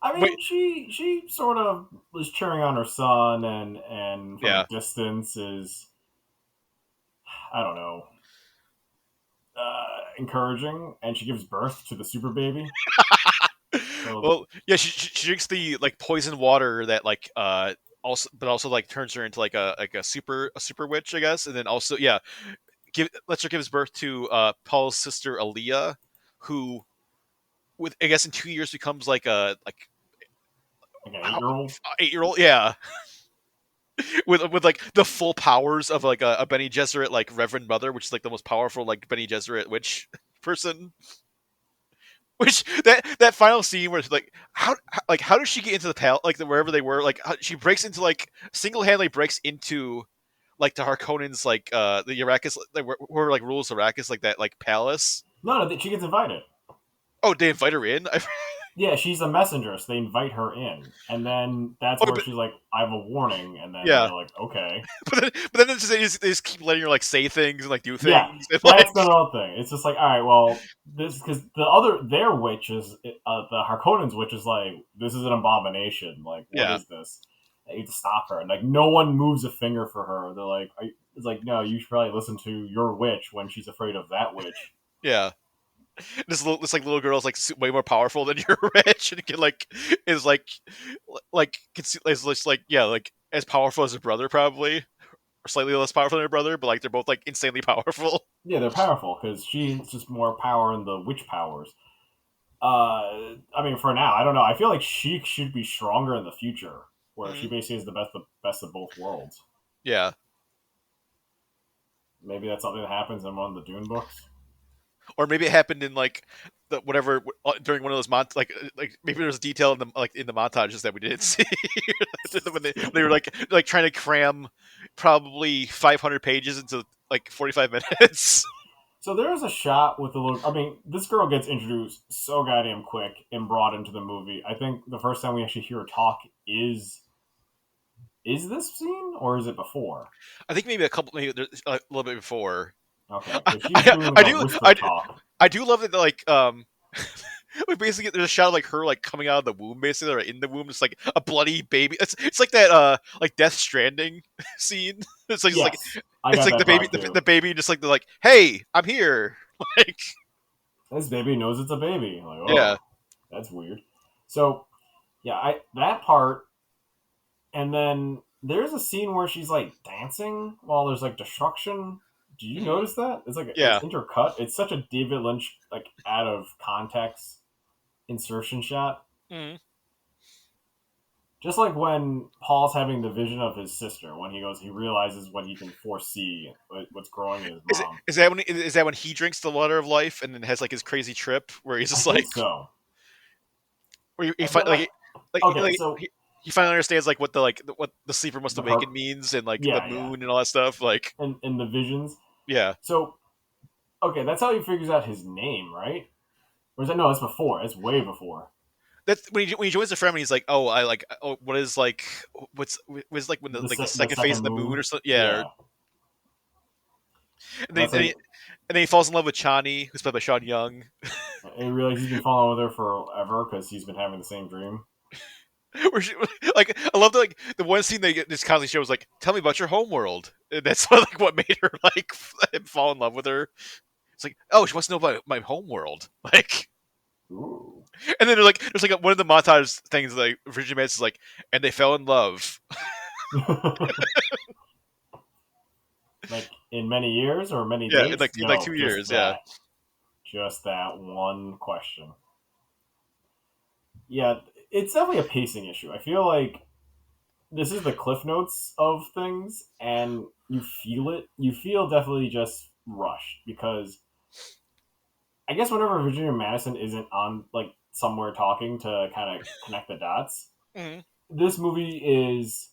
I Wait, mean, she sort of was cheering on her son, and from yeah, a distance is I don't know, encouraging, and she gives birth to the super baby. So Well, yeah, she drinks the like poison water that like also like turns her into like a super witch, I guess, and then also yeah, lets her gives birth to Paul's sister Aaliyah, who with I guess in 2 years becomes like a like like an 8-year-old. 8 year old, yeah, with like the full powers of like a Bene Gesserit like Reverend Mother, which is like the most powerful like Bene Gesserit witch person. Which that final scene where it's like how does she get into the like wherever they were, like she breaks into like single handedly breaks into like the Harkonnens like the Arrakis like, where like rules Arrakis like that like palace. No, no, she gets invited. Oh, they invite her in. Yeah, she's a messenger, so they invite her in, and then that's Oh, where she's like, "I have a warning," and then yeah, they're like, "Okay." but then they just keep letting her like say things and like do Yeah, things and like that's the other thing. It's just like, all right, well, this because their witch is the Harkonnens witch is like, this is an abomination. Like, what yeah is this? I need to stop her. And like, no one moves a finger for her. They're like, it's like, no, you should probably listen to your witch when she's afraid of that witch. yeah. This like little girl's like way more powerful than your witch and can like is like is just like yeah like as powerful as her brother probably or slightly less powerful than her brother, but like they're both like insanely powerful. Yeah, they're powerful because she's just more power in the witch powers. I mean, for now, I don't know. I feel like she should be stronger in the future, where she Mhm. basically is the best of both worlds. Yeah, Maybe that's something that happens in one of the Dune books. or maybe it happened in like the whatever during one of those like maybe there's a detail in the like in the montages that we didn't see when they were like trying to cram probably 500 pages into like 45 minutes. So there is a shot with the little. I mean, this girl gets introduced so goddamn quick and brought into the movie. I think the first time we actually hear her talk is this scene or is it before? I think maybe a couple maybe a little bit before. Okay, I, because she's doing I the do whisper talk. I do love that like like basically there's a shot of like her like coming out of the womb basically or in the womb, just like a bloody baby. It's like that like Death Stranding scene. It's like Yes, I it's got like the that baby vibe too. the baby just like they're like, hey, I'm here. Like This baby knows it's a baby. Like, yeah. oh, that's weird. So yeah, I that part, and then there's a scene where she's like dancing while there's like destruction. Do you Mhm. notice that? It's like it's Yeah. intercut. It's such a David Lynch like out of context insertion shot. Mhm. Just like when Paul's having the vision of his sister, when he goes, he realizes what he can foresee, what's growing in his mom. Is that when he drinks the water of life and then has like his crazy trip where he's I just think like so. where he But okay, like so he finally understands like what the what the sleeper must the awaken perp, means and like the yeah, yeah, moon and all that stuff. Like and the visions. yeah, So okay, that's how he figures out his name, right? Or is that no? That's before. It's way before. that's when he joins the family. He's like, oh, I like oh, what is like what's like when the like the The second phase of second the moon moon. or something. Yeah, Yeah, and that's like and then he falls in love with Chani, who's played by Sean Young. he realizes he's been falling with her forever because he's been having the same dream. Where she, like I love like the one scene they get this constantly shows like, tell me about your homeworld. And that's like what made her like fall in love with her. It's like, oh, she wants to know about my homeworld. Like, Ooh. and then there's like one of the montage things like Virgin Man's is like, and they fell in love. Like in many years or many Yeah, dates? in like No, 2 years. Yeah, just that one question. Yeah, it's definitely a pacing issue. I feel like this is the cliff notes of things, and you feel it. You feel definitely just rushed because I guess whenever Virginia Madison isn't on like somewhere talking to kind of connect the dots, mm-hmm. this movie is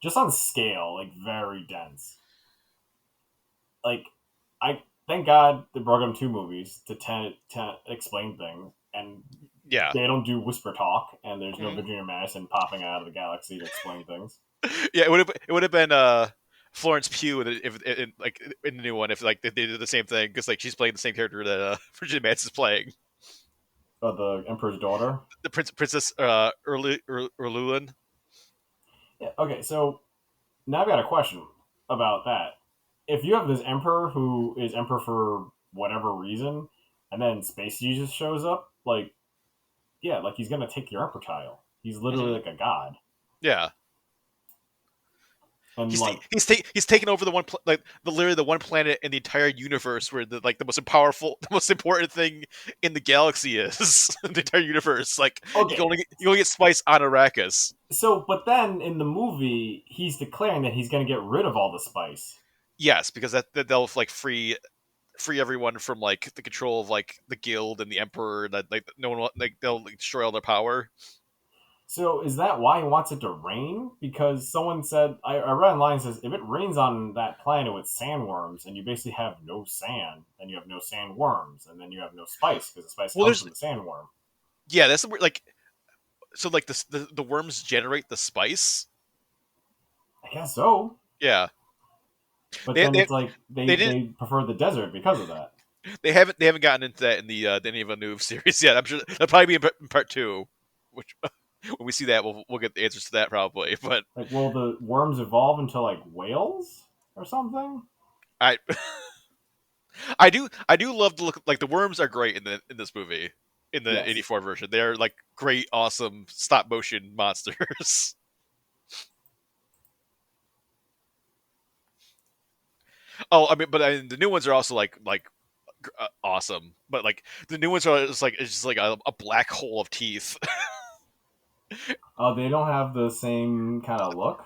just on scale like very dense. Like I thank God they broke up two movies to explain things, and Yeah, they don't do whisper talk, and there's no mm-hmm. Virginia Madison popping out of the galaxy to explain things. Yeah. It would have been Florence Pugh like in the new one if like they did the same thing because like she's playing the same character that Virginia Manson's playing. The Emperor's daughter. The Princess Erlulan. Yeah. Okay. So now I've got a question about that. if you have this emperor who is emperor for whatever reason, and then Space Jesus shows up, like, yeah, like he's gonna take your emperor title. He's literally Hmm. like a god, Yeah. and like, He's taken over the like the literally the one planet in the entire universe where the most powerful, the most important thing in the galaxy is the entire universe. Like okay, you only get spice on Arrakis. so but then in the movie, he's declaring that he's gonna get rid of all the spice. Yes, because that they'll like free everyone from like the control of like the guild and the emperor. That like no one like they'll like, destroy all their power. So is that why he wants it to rain? Because someone said I read online says if it rains on that planet with sandworms and you basically have no sand, then you have no sandworms, and then you have no spice because the spice Well, comes there's from the sandworm. yeah, that's the weird, like so like the worms generate the spice. I guess so, Yeah, but they then they, it's like they didn't they prefer the desert because of that. they haven't gotten into that in the Denis Villeneuve series yet. I'm sure that'll probably be in part two, which when we see that we'll get the answers to that probably. But Like, will the worms evolve into like whales or something? I I do love the look like the worms are great in this movie in the Yes. '84 version. They're like great, awesome stop motion monsters. Oh, I mean, but I mean, the new ones are also like awesome. But like the new ones are just like it's just like a black hole of teeth. Oh, they don't have the same kind of look.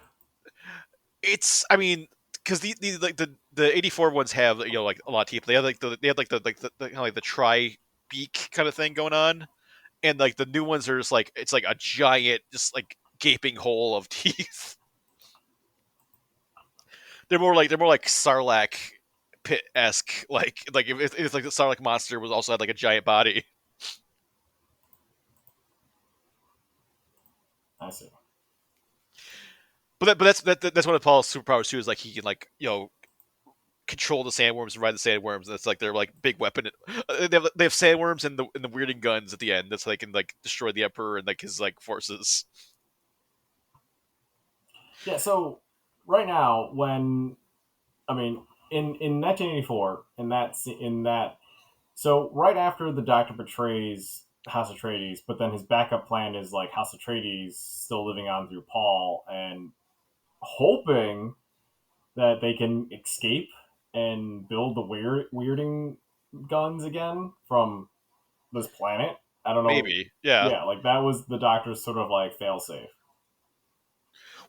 It's I mean because the like the '84 ones have like a lot of teeth. They have the kind of like the tri beak kind of thing going on, and like the new ones are just like it's like a giant just like gaping hole of teeth. They're more like Sarlacc pit esque like if it's like the Sarlacc monster was also had like a giant body. I see. That's one of Paul's superpowers too. Is like he can like control the sandworms and ride the sandworms. That's like their like big weapon. They have sandworms and the weirding guns at the end. That's so they can like destroy the emperor and like his like forces. Yeah. So right now, when I mean in 1984, in that so right after the Doctor betrays House Atreides, but then his backup plan is like House Atreides still living on through Paul and hoping that they can escape and build the weirding guns again from this planet. I don't know. Maybe, yeah. Yeah, like that was the Doctor's sort of like failsafe.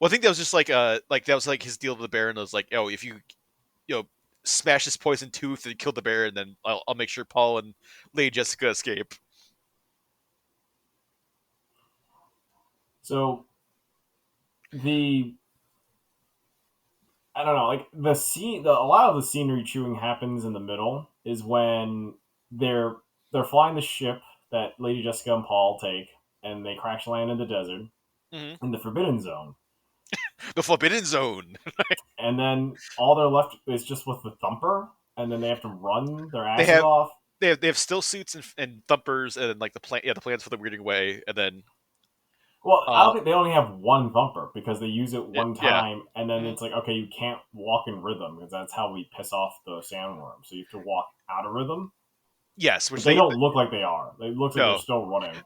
Well, I think that was just like that was like his deal with the Baron. Was like, oh, if you know smash this poison tooth and kill the Baron, then I'll make sure Paul and Lady Jessica escape. So the I don't know, like the scene, a lot of the scenery chewing happens in the middle. Is when they're they're flying the ship that Lady Jessica and Paul take, and they crash land in the desert Hmm. in the Forbidden Zone, The Forbidden Zone. and then all they're left is just with the Thumper, and then they have to run their They asses have off. they have still suits and thumpers and like the plans for the weirding way and then Well, I uh don't think they only have one Thumper because they use it yeah, one yeah. time, and then Mhm. it's like, okay, you can't walk in rhythm because that's how we piss off the sandworm. So you have to walk out of rhythm, Yes, but which they don't look like they are. They look like they're no still running.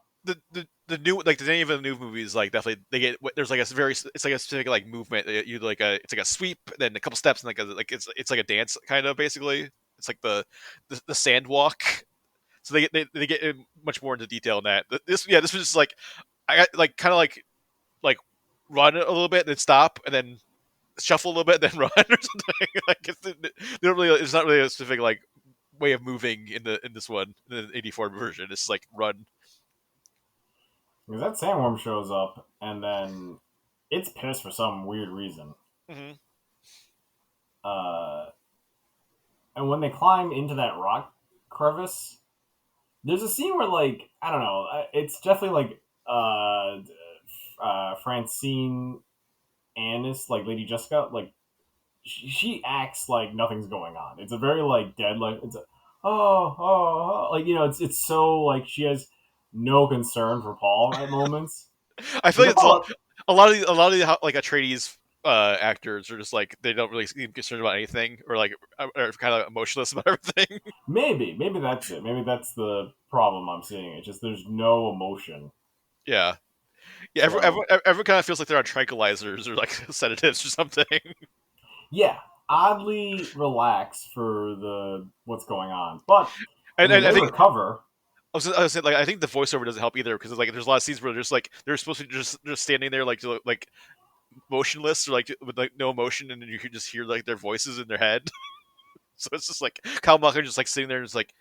the new like the any of the new movies like definitely they get there's like a very it's like a specific like movement you like a it's like a sweep then a couple steps and like it's like a dance kind of basically it's like the sand walk so they get in much more into detail in that this was just like I got like kind of like run a little bit and then stop and then shuffle a little bit and then run or something like they don't really it's not really a specific like way of moving in this one in the '84 version it's like run. Because that sandworm shows up, and then it's pissed for some weird reason. Hmm. Uh, and when they climb into that rock crevice, there's a scene where, like, I don't know, it's definitely like Francine Annis, like Lady Jessica, like she acts like nothing's going on. It's a very like dead, like it's a, like it's so like she has no concern for Paul at moments. I She's feel like like, it's oh, a lot of the like Atreides actors are just like they don't really seem concerned about anything, or like are kind of emotionless about everything. Maybe that's it. Maybe that's the problem I'm seeing. It's just there's no emotion. Yeah, yeah. So Everyone kind of feels like they're on tranquilizers or like sedatives or something. yeah, oddly relaxed for the what's going on. But I mean, And I they think recover. I was saying, like I think the voiceover doesn't help either because like there's a lot of scenes where they're just like they're supposed to be just standing there like motionless or like with like no emotion, and then you can just hear like their voices in their head. So it's just like Kyle Maclachlan just like sitting there and just like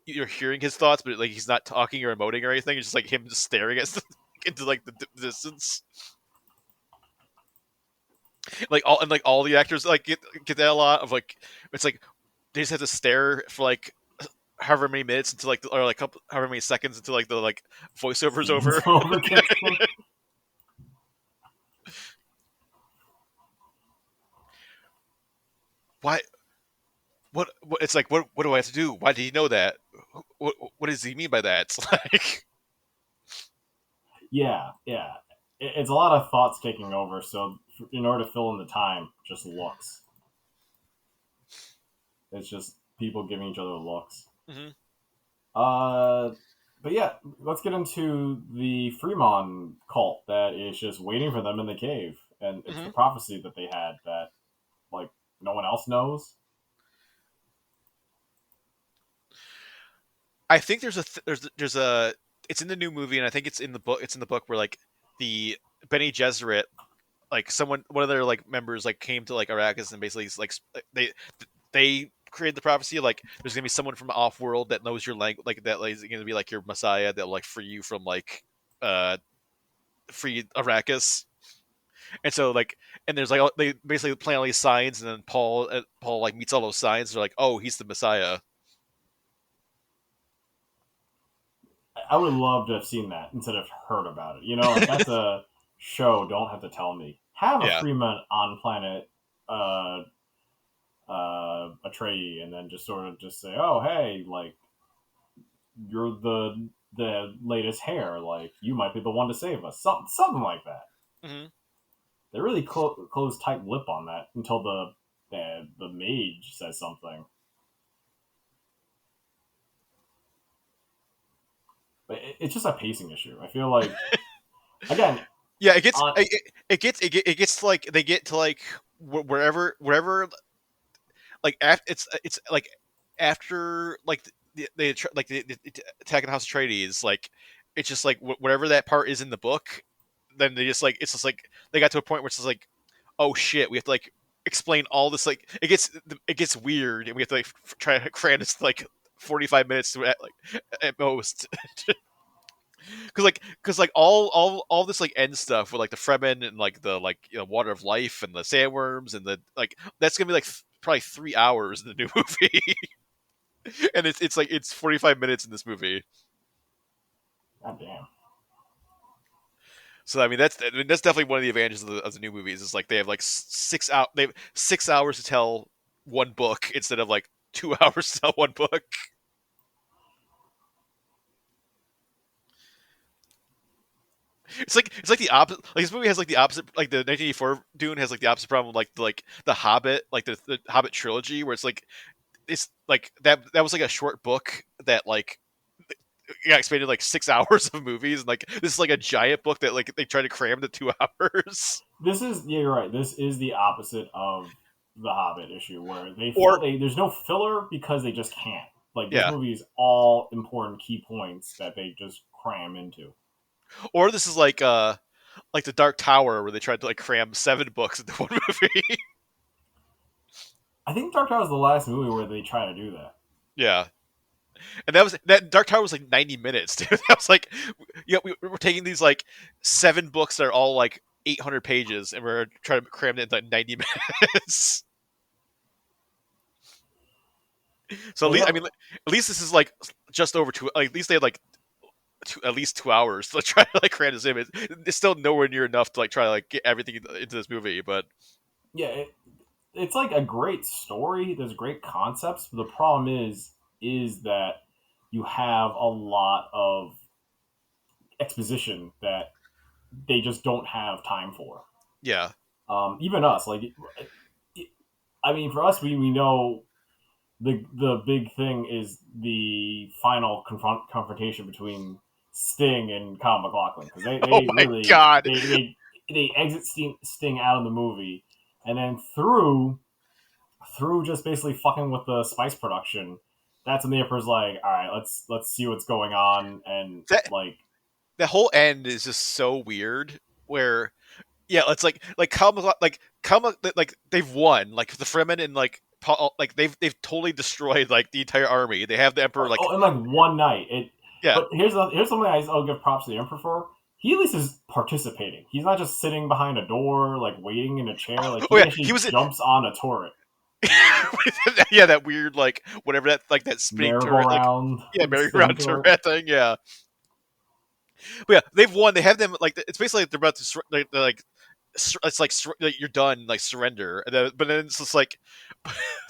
you're hearing his thoughts, but like he's not talking or emoting or anything. It's just like him just staring at into like the distance. Like all the actors like get that a lot of like it's like they just have to stare for like however many minutes until like or like couple, however many seconds until like the like voiceover's Scenes over. over kicks in. Why? What? It's like what do I have to do? Why did he know that? What does he mean by that? It's like Yeah. It's a lot of thoughts taking over. So in order to fill in the time, just looks. It's just people giving each other looks. hmm Uh, but yeah, let's get into the Fremont cult that is just waiting for them in the cave, and it's the hmm prophecy that they had that like no one else knows. I think there's a it's in the new movie, and I think it's in the book. It's in the book where like the Benny Gesserit, like someone one of their like members like came to like Arrakis and basically like they created the prophecy like there's gonna be someone from off world that knows your language, like that like, is gonna be like your messiah that will like free you from like uh free Arrakis. And so like and there's like they basically plant all these signs, and then Paul like meets all those signs. They're like, oh, he's the messiah. I would love to have seen that instead of heard about it. You know, like that's a show. Don't have to tell me. Have a Yeah. Fremont on planet uh, Atreides, and then just sort of just say, "Oh, hey, like you're the latest hair. Like you might be the one to save us." Something like that. hmm They really close tight lip on that until the mage says something. But it's just a pacing issue. I feel like again Yeah, it gets on it gets to like they get to like wherever like it's like after like the attack on House Atreides, like it's just like whatever that part is in the book, then they just like it's just like they got to a point where it's just like, oh shit, we have to like explain all this, like it gets weird, and we have to like try to cram this like 45 minutes to like at most. Because like all this like end stuff with like the Fremen and like the like water of life and the sandworms and the like that's gonna be like probably 3 hours in the new movie. And it's like it's 45 minutes in this movie. God damn. So I mean, that's definitely one of the advantages of the new movies is like they have like they have 6 hours to tell one book instead of like 2 hours to tell one book. It's like the opposite. Like this movie has like the opposite. Like the 1984 Dune has like the opposite problem. Like the Hobbit, like the Hobbit trilogy, where it's like that was like a short book that like yeah expanded like 6 hours of movies, and like this is like a giant book that like they try to cram to 2 hours. This is yeah, you're right. This is the opposite of the Hobbit issue, where they feel Or there's no filler because they just can't. Like this yeah, movie is all important key points that they just cram into. or this is like the Dark Tower where they tried to like cram 7 books into one movie. I think Dark Tower is the last movie where they try to do that. Yeah. And that Dark Tower was like 90 minutes, dude. That was like, we're taking these like 7 books that are all like 800 pages, and we're trying to cram it into like 90 minutes. So at Well, you least, I know, mean, at least this is like just over two. Like, at least they had like at least 2 hours to try to like cram this in. It's still nowhere near enough to like try to like get everything into this movie, but yeah, it's like a great story. There's great concepts, but the problem is that you have a lot of exposition that they just don't have time for. yeah. Even us, I mean, for us, we know the big thing is the final confrontation between Sting and Kyle MacLachlan, because Oh they my really god. they exit Sting out of the movie, and then through just basically fucking with the spice production. That's when the Emperor's like, all right, let's see what's going on, and That like, the whole end is just so weird. Where yeah, it's like Kyle, like they've won. Like the Fremen and like Paul, like they've totally destroyed like the entire army. They have the Emperor like in like one night. yeah. But here's something I'll give props to the Emperor for. He at least is participating. He's not just sitting behind a door, like waiting in a chair. Like Oh he yeah, he actually was jumps on a turret, yeah, that weird like whatever that like that spinning turret like merry-go-round, yeah, spin merry-go-round turret. turret thing, yeah. But yeah, they've won. They have them like it's basically like they're about to they're like it's like you're done, like surrender. And then, but then it's just like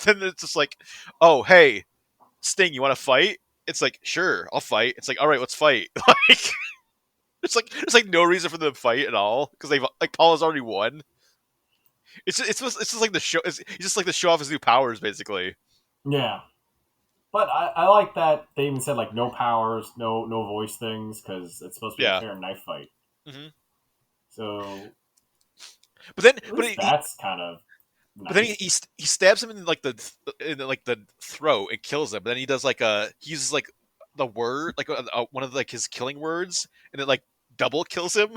then it's just like, oh hey, Sting, you want to fight? It's like sure, I'll fight. It's like all right, let's fight. Like it's like no reason for them to fight at all because they've like Paul has already won. It's just like the show. He's just like the show off his new powers basically. Yeah, but I like that they even said like no powers, no voice things, because it's supposed to be a Yeah. fair knife fight. hmm So But then, at least that's kind of but then nice. he stabs him in like the throat and kills him. But then he does like he uses like the word like one of like his killing words, and it like double kills him.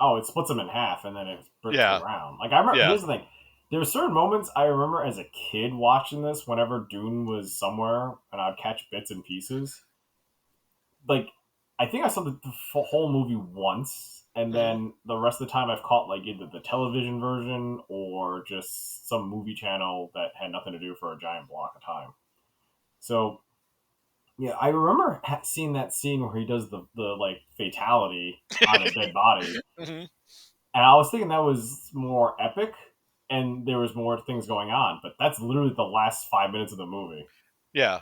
Oh, it splits them in half and then it brings the Yeah, ground. Like I remember, yeah. here's the thing: there were certain moments I remember as a kid watching this. Whenever Dune was somewhere, and I'd catch bits and pieces. Like I think I saw the whole movie once, and hmm then the rest of the time I've caught like either the television version or just some movie channel that had nothing to do for a giant block of time. So yeah, I remember seeing that scene where he does the like fatality on a dead body, hmm and I was thinking that was more epic and there was more things going on, but that's literally the last 5 minutes of the movie. Yeah,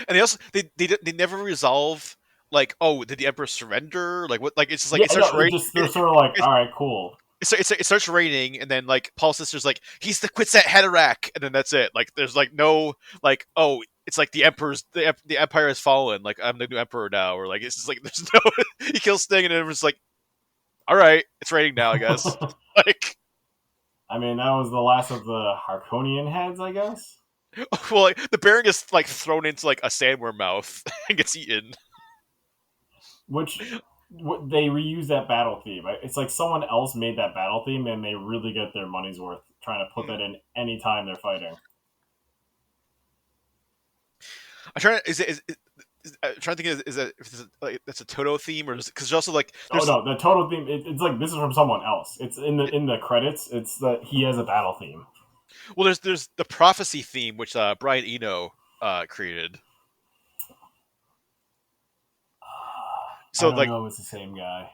and they also they never resolve like oh did the Emperor surrender like what like it's just like Yeah, it starts no, it raining. just they're sort of like, all right, cool. It starts raining, and then like Paul's sister's like he's the Quetzat Haderach, and then that's it. Like there's like no like oh it's like the empire has fallen. Like I'm the new emperor now, or like it's just like there's no he kills Sting, and everyone's like all right, it's raining now, I guess. Like I mean, that was the last of the Harkonian heads, I guess. well like, the Baron gets like thrown into like a sandworm mouth and gets eaten. Which they reuse that battle theme. It's like someone else made that battle theme, and they really get their money's worth trying to put that in any time they're fighting. I'm trying to I'm trying to think is that if it's like that's a Toto theme or because there's also like Oh there's no, the total theme. It's like this is from someone else. It's in the credits. It's that he has a battle theme. well there's the prophecy theme which Brian Eno created. I So don't like know if it's the same guy.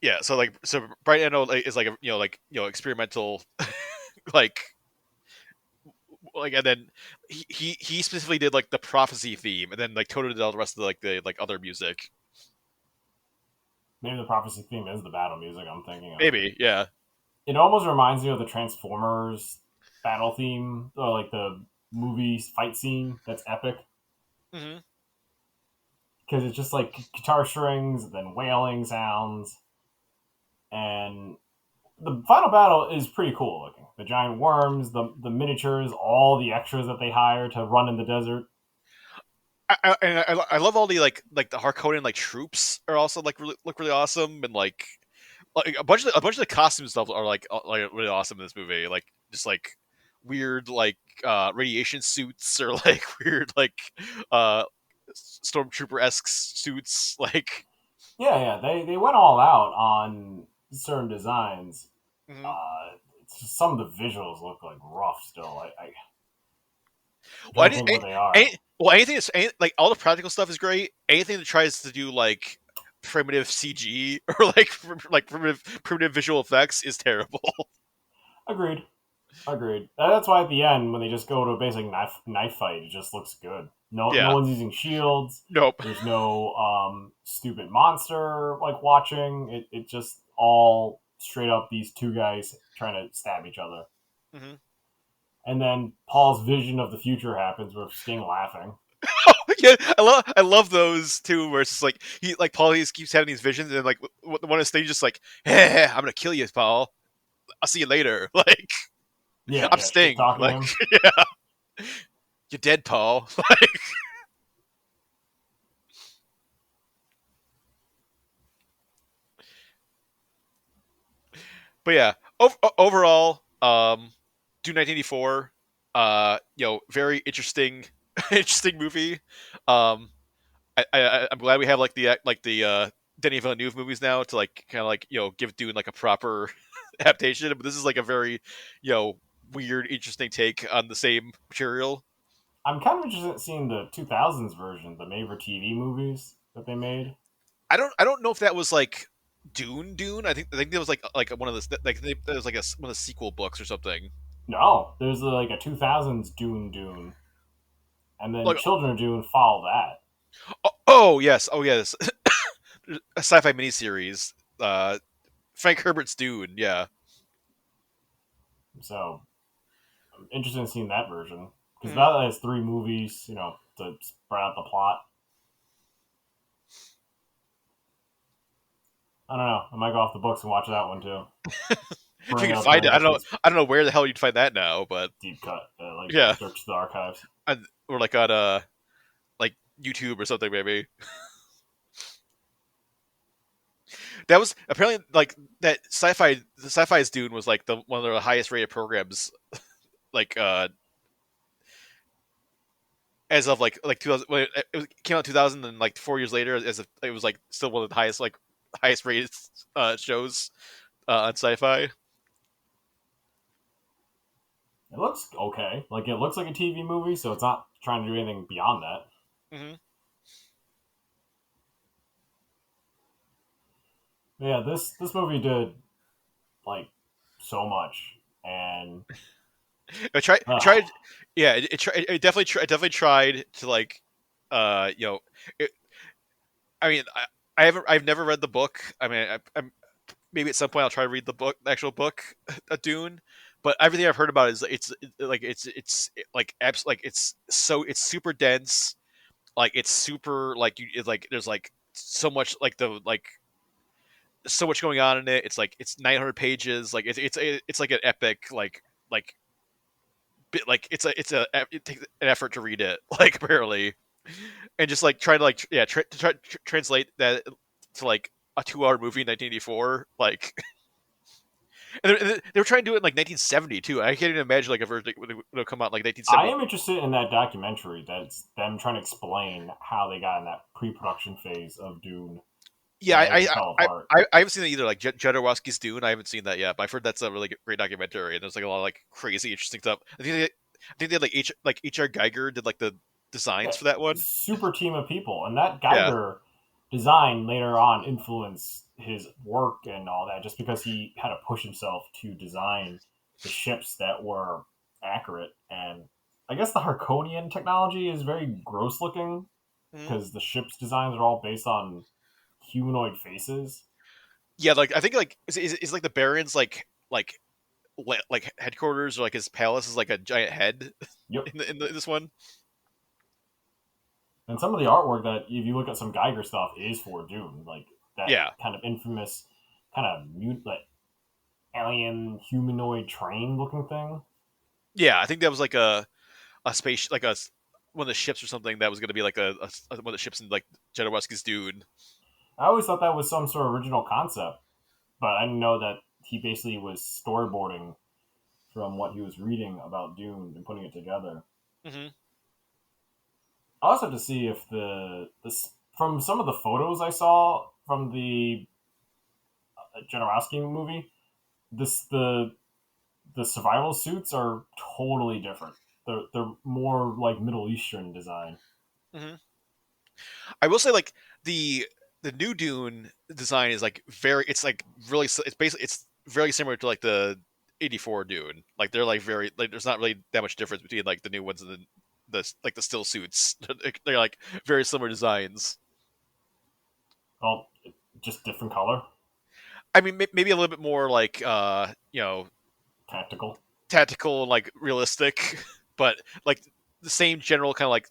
yeah, so like so Brian Eno is like a experimental like and then he specifically did like the prophecy theme and then like Toto did all the rest of the like other music. Maybe the prophecy theme is the battle music I'm thinking of. Maybe yeah. It almost reminds me of the Transformers battle theme, or like the movie fight scene that's epic, hmm because it's just like guitar strings, then wailing sounds, and the final battle is pretty cool looking. The giant worms, the miniatures, all the extras that they hire to run in the desert. I love all the like the Harkonnen like troops are also like really look really awesome and like a bunch of the costume stuff are like really awesome in this movie like just like weird like radiation suits or like weird like uh stormtrooper esque suits like Yeah, they went all out on certain designs. mhm. Uh, some of the visuals look like rough still. I'm well, trying to think where they are. anything that's like all the practical stuff is great. Anything that tries to do like primitive CG or like primitive visual effects is terrible. Agreed. Agreed. That's why at the end, when they just go to a basic knife fight, it just looks good. No Yeah. one's using shields. Nope. There's no stupid monster like watching. It just all straight up these two guys trying to stab each other. Hmm. And then Paul's vision of the future happens with Sting laughing. Yeah, I love those too, where it's just like Paul keeps having these visions, and like one of the things just like, hey, I'm gonna kill you, Paul. I'll see you later. Like Yeah, I'm yeah, shit Sting. talking Like him. yeah, you're dead, Paul. Like but yeah, overall, Dune 1984, very interesting, interesting movie. Um, I'm glad we have like the Denis Villeneuve movies now to like kind of like give Dune like a proper adaptation. But this is like a very you know weird, interesting take on the same material. I'm kind of interested in seeing the 2000s version, the made-for-TV movies that they made. I don't know if that was like Dune. I think that was like one of the that was like one of the sequel books or something. No, there's like a 2000s Dune, and then Like Children of Dune follow that. oh yes, a sci-fi miniseries. Frank Herbert's Dune. Yeah. So I'm interested in seeing that version because Mhm. that has three movies, to spread out the plot. I don't know. I might go off the books and watch that one too. If you Bring can up find it, Bring I up don't know. his I don't know where the hell you'd find that now, but deep cut, like yeah, search the archives. or like on like YouTube or something maybe. That was apparently like that sci-fi. The sci-fi's Dune was like the one of the highest rated programs. Like as of like 2000, when it came out 2000, and like 4 years later, as of, it was like still one of the highest rated shows on sci-fi. It looks okay. Like it looks like a TV movie, so it's not trying to do anything beyond that. Hmm. But yeah, this movie did like so much, and It tried, yeah. It definitely tried to like, uh, you know, it, I mean, I've never read the book. I mean, I'm maybe at some point I'll try to read the actual book, of Dune. But everything I've heard about is like like it's super dense. Like it's super like it's like there's like so much like the like so much going on in it. It's like it's 900 pages. Like it's like an epic like it takes an effort to read it like apparently, and just like try to like yeah translate that to like a 2 hour movie in 1984 like and they were trying to do it in like 1970 too. I can't even imagine like a version that would come out in like I 1970. am interested in that documentary. That's them trying to explain how they got in that pre-production phase of Dune Yeah, and everything fell apart. I haven't seen that either. Like Jodorowsky's Dune, I haven't seen that yet, but I've heard that's a really great documentary, and there's like a lot of like crazy interesting stuff. I think they had like H.R. Geiger did like the Yeah, designs for that one. super team of people, and that Yeah. Geiger design later on influenced his work and all that, just because he had to push himself to design the ships that were accurate. And I guess the Harkonian technology is very gross looking Mhm. because the ship's designs are all based on humanoid faces. Yeah, like I think like is like the Baron's like headquarters or like his palace is like a giant head Yep. in this one. And some of the artwork that, if you look at some Geiger stuff, is for Dune, like that Yeah, kind of infamous, kind of mute, like alien humanoid train looking thing. yeah. I think that was like a space like one of the ships or something that was going to be like one of the ships in like Jodorowsky's Dune. I always thought that was some sort of original concept, but I didn't know that he basically was storyboarding from what he was reading about Dune and putting it together. Hmm. I also have to see if this from some of the photos I saw from the Jodorowsky movie, this the survival suits are totally different. They're more like Middle Eastern design. Hmm. I will say like the the new Dune design is like very. It's like really. It's basically it's very similar to like the '84 Dune. Like they're like very like there's not really that much difference between like the new ones and the like the still suits. They're like very similar designs. Well, just different color. I mean, maybe a little bit more like Tactical. tactical and like realistic, but like the same general kind of like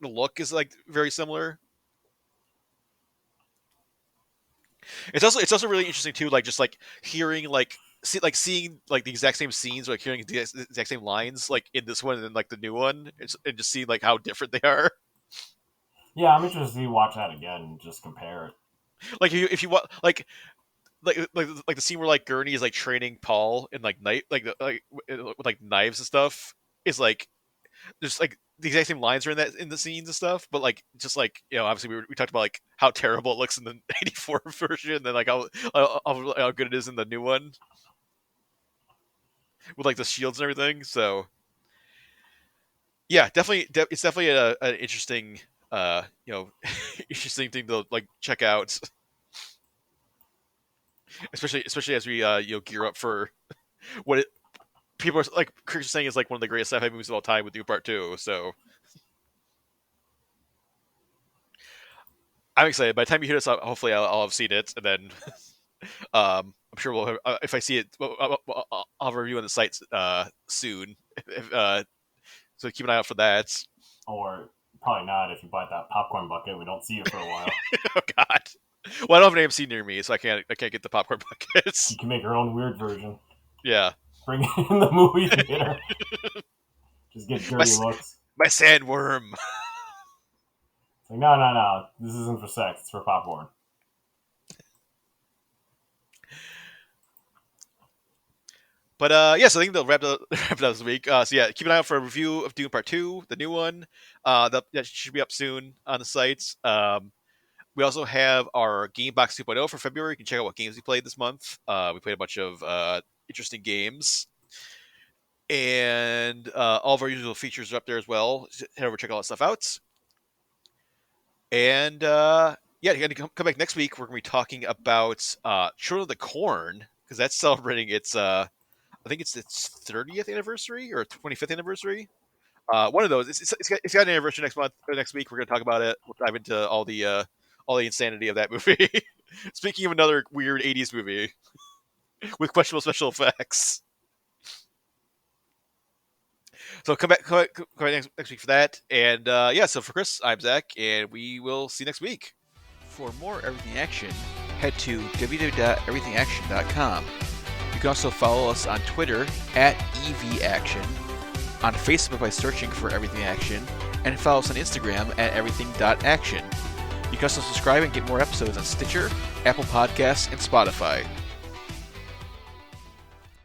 the look is like very similar. It's also really interesting too, like just like hearing seeing like the exact same scenes, like hearing the exact same lines like in this one and then like the new one, and just seeing like how different they are. Yeah, I'm interested to watch that again and just compare it. Like if you want like the scene where like Gurney is like training Paul in like knife with like knives and stuff is like there's like the exact same lines are in the scenes and stuff, but like just like obviously we talked about like how terrible it looks in the '84 version, and then like how good it is in the new one with like the shields and everything. So yeah, definitely, it's definitely an interesting interesting thing to like check out, especially as we gear up for what people are like critics are saying is like one of the greatest sci-fi movies of all time with Dune Part 2. So I'm excited. By the time you hear this, hopefully I'll have seen it, and then I'm sure we'll have, if I see it, I'll have a review on the site soon. So keep an eye out for that. Or probably not if you buy that popcorn bucket. We don't see it for a while. Oh God. Well, I don't have an AMC near me, so I can't get the popcorn buckets. You can make your own weird version. Yeah. Bring it in the movie theater. Just get dirty looks. My sandworm. It's like, no. This isn't for sex. It's for popcorn. But yeah, so I think they'll wrap it up this week. So yeah, keep an eye out for a review of Dune Part 2, the new one. That should be up soon on the sites. We also have our Game Box 2.0 for February. You can check out what games we played this month. We played a bunch of interesting games. And all of our usual features are up there as well. Just head over, check all that stuff out. And yeah, you got to come back next week. We're going to be talking about Children of the Corn, because that's celebrating its, I think it's 30th anniversary or 25th anniversary. One of those. It's got an anniversary next month or next week. We're going to talk about it. We'll dive into all the insanity of that movie. Speaking of another weird 80s movie with questionable special effects. So come back next week for that. And yeah, so for Chris, I'm Zach, and we will see you next week. For more Everything Action, head to www.everythingaction.com. You can also follow us on Twitter @EVAction, on Facebook by searching for Everything Action, and follow us on Instagram @everything.action. You can also subscribe and get more episodes on Stitcher, Apple Podcasts, and Spotify.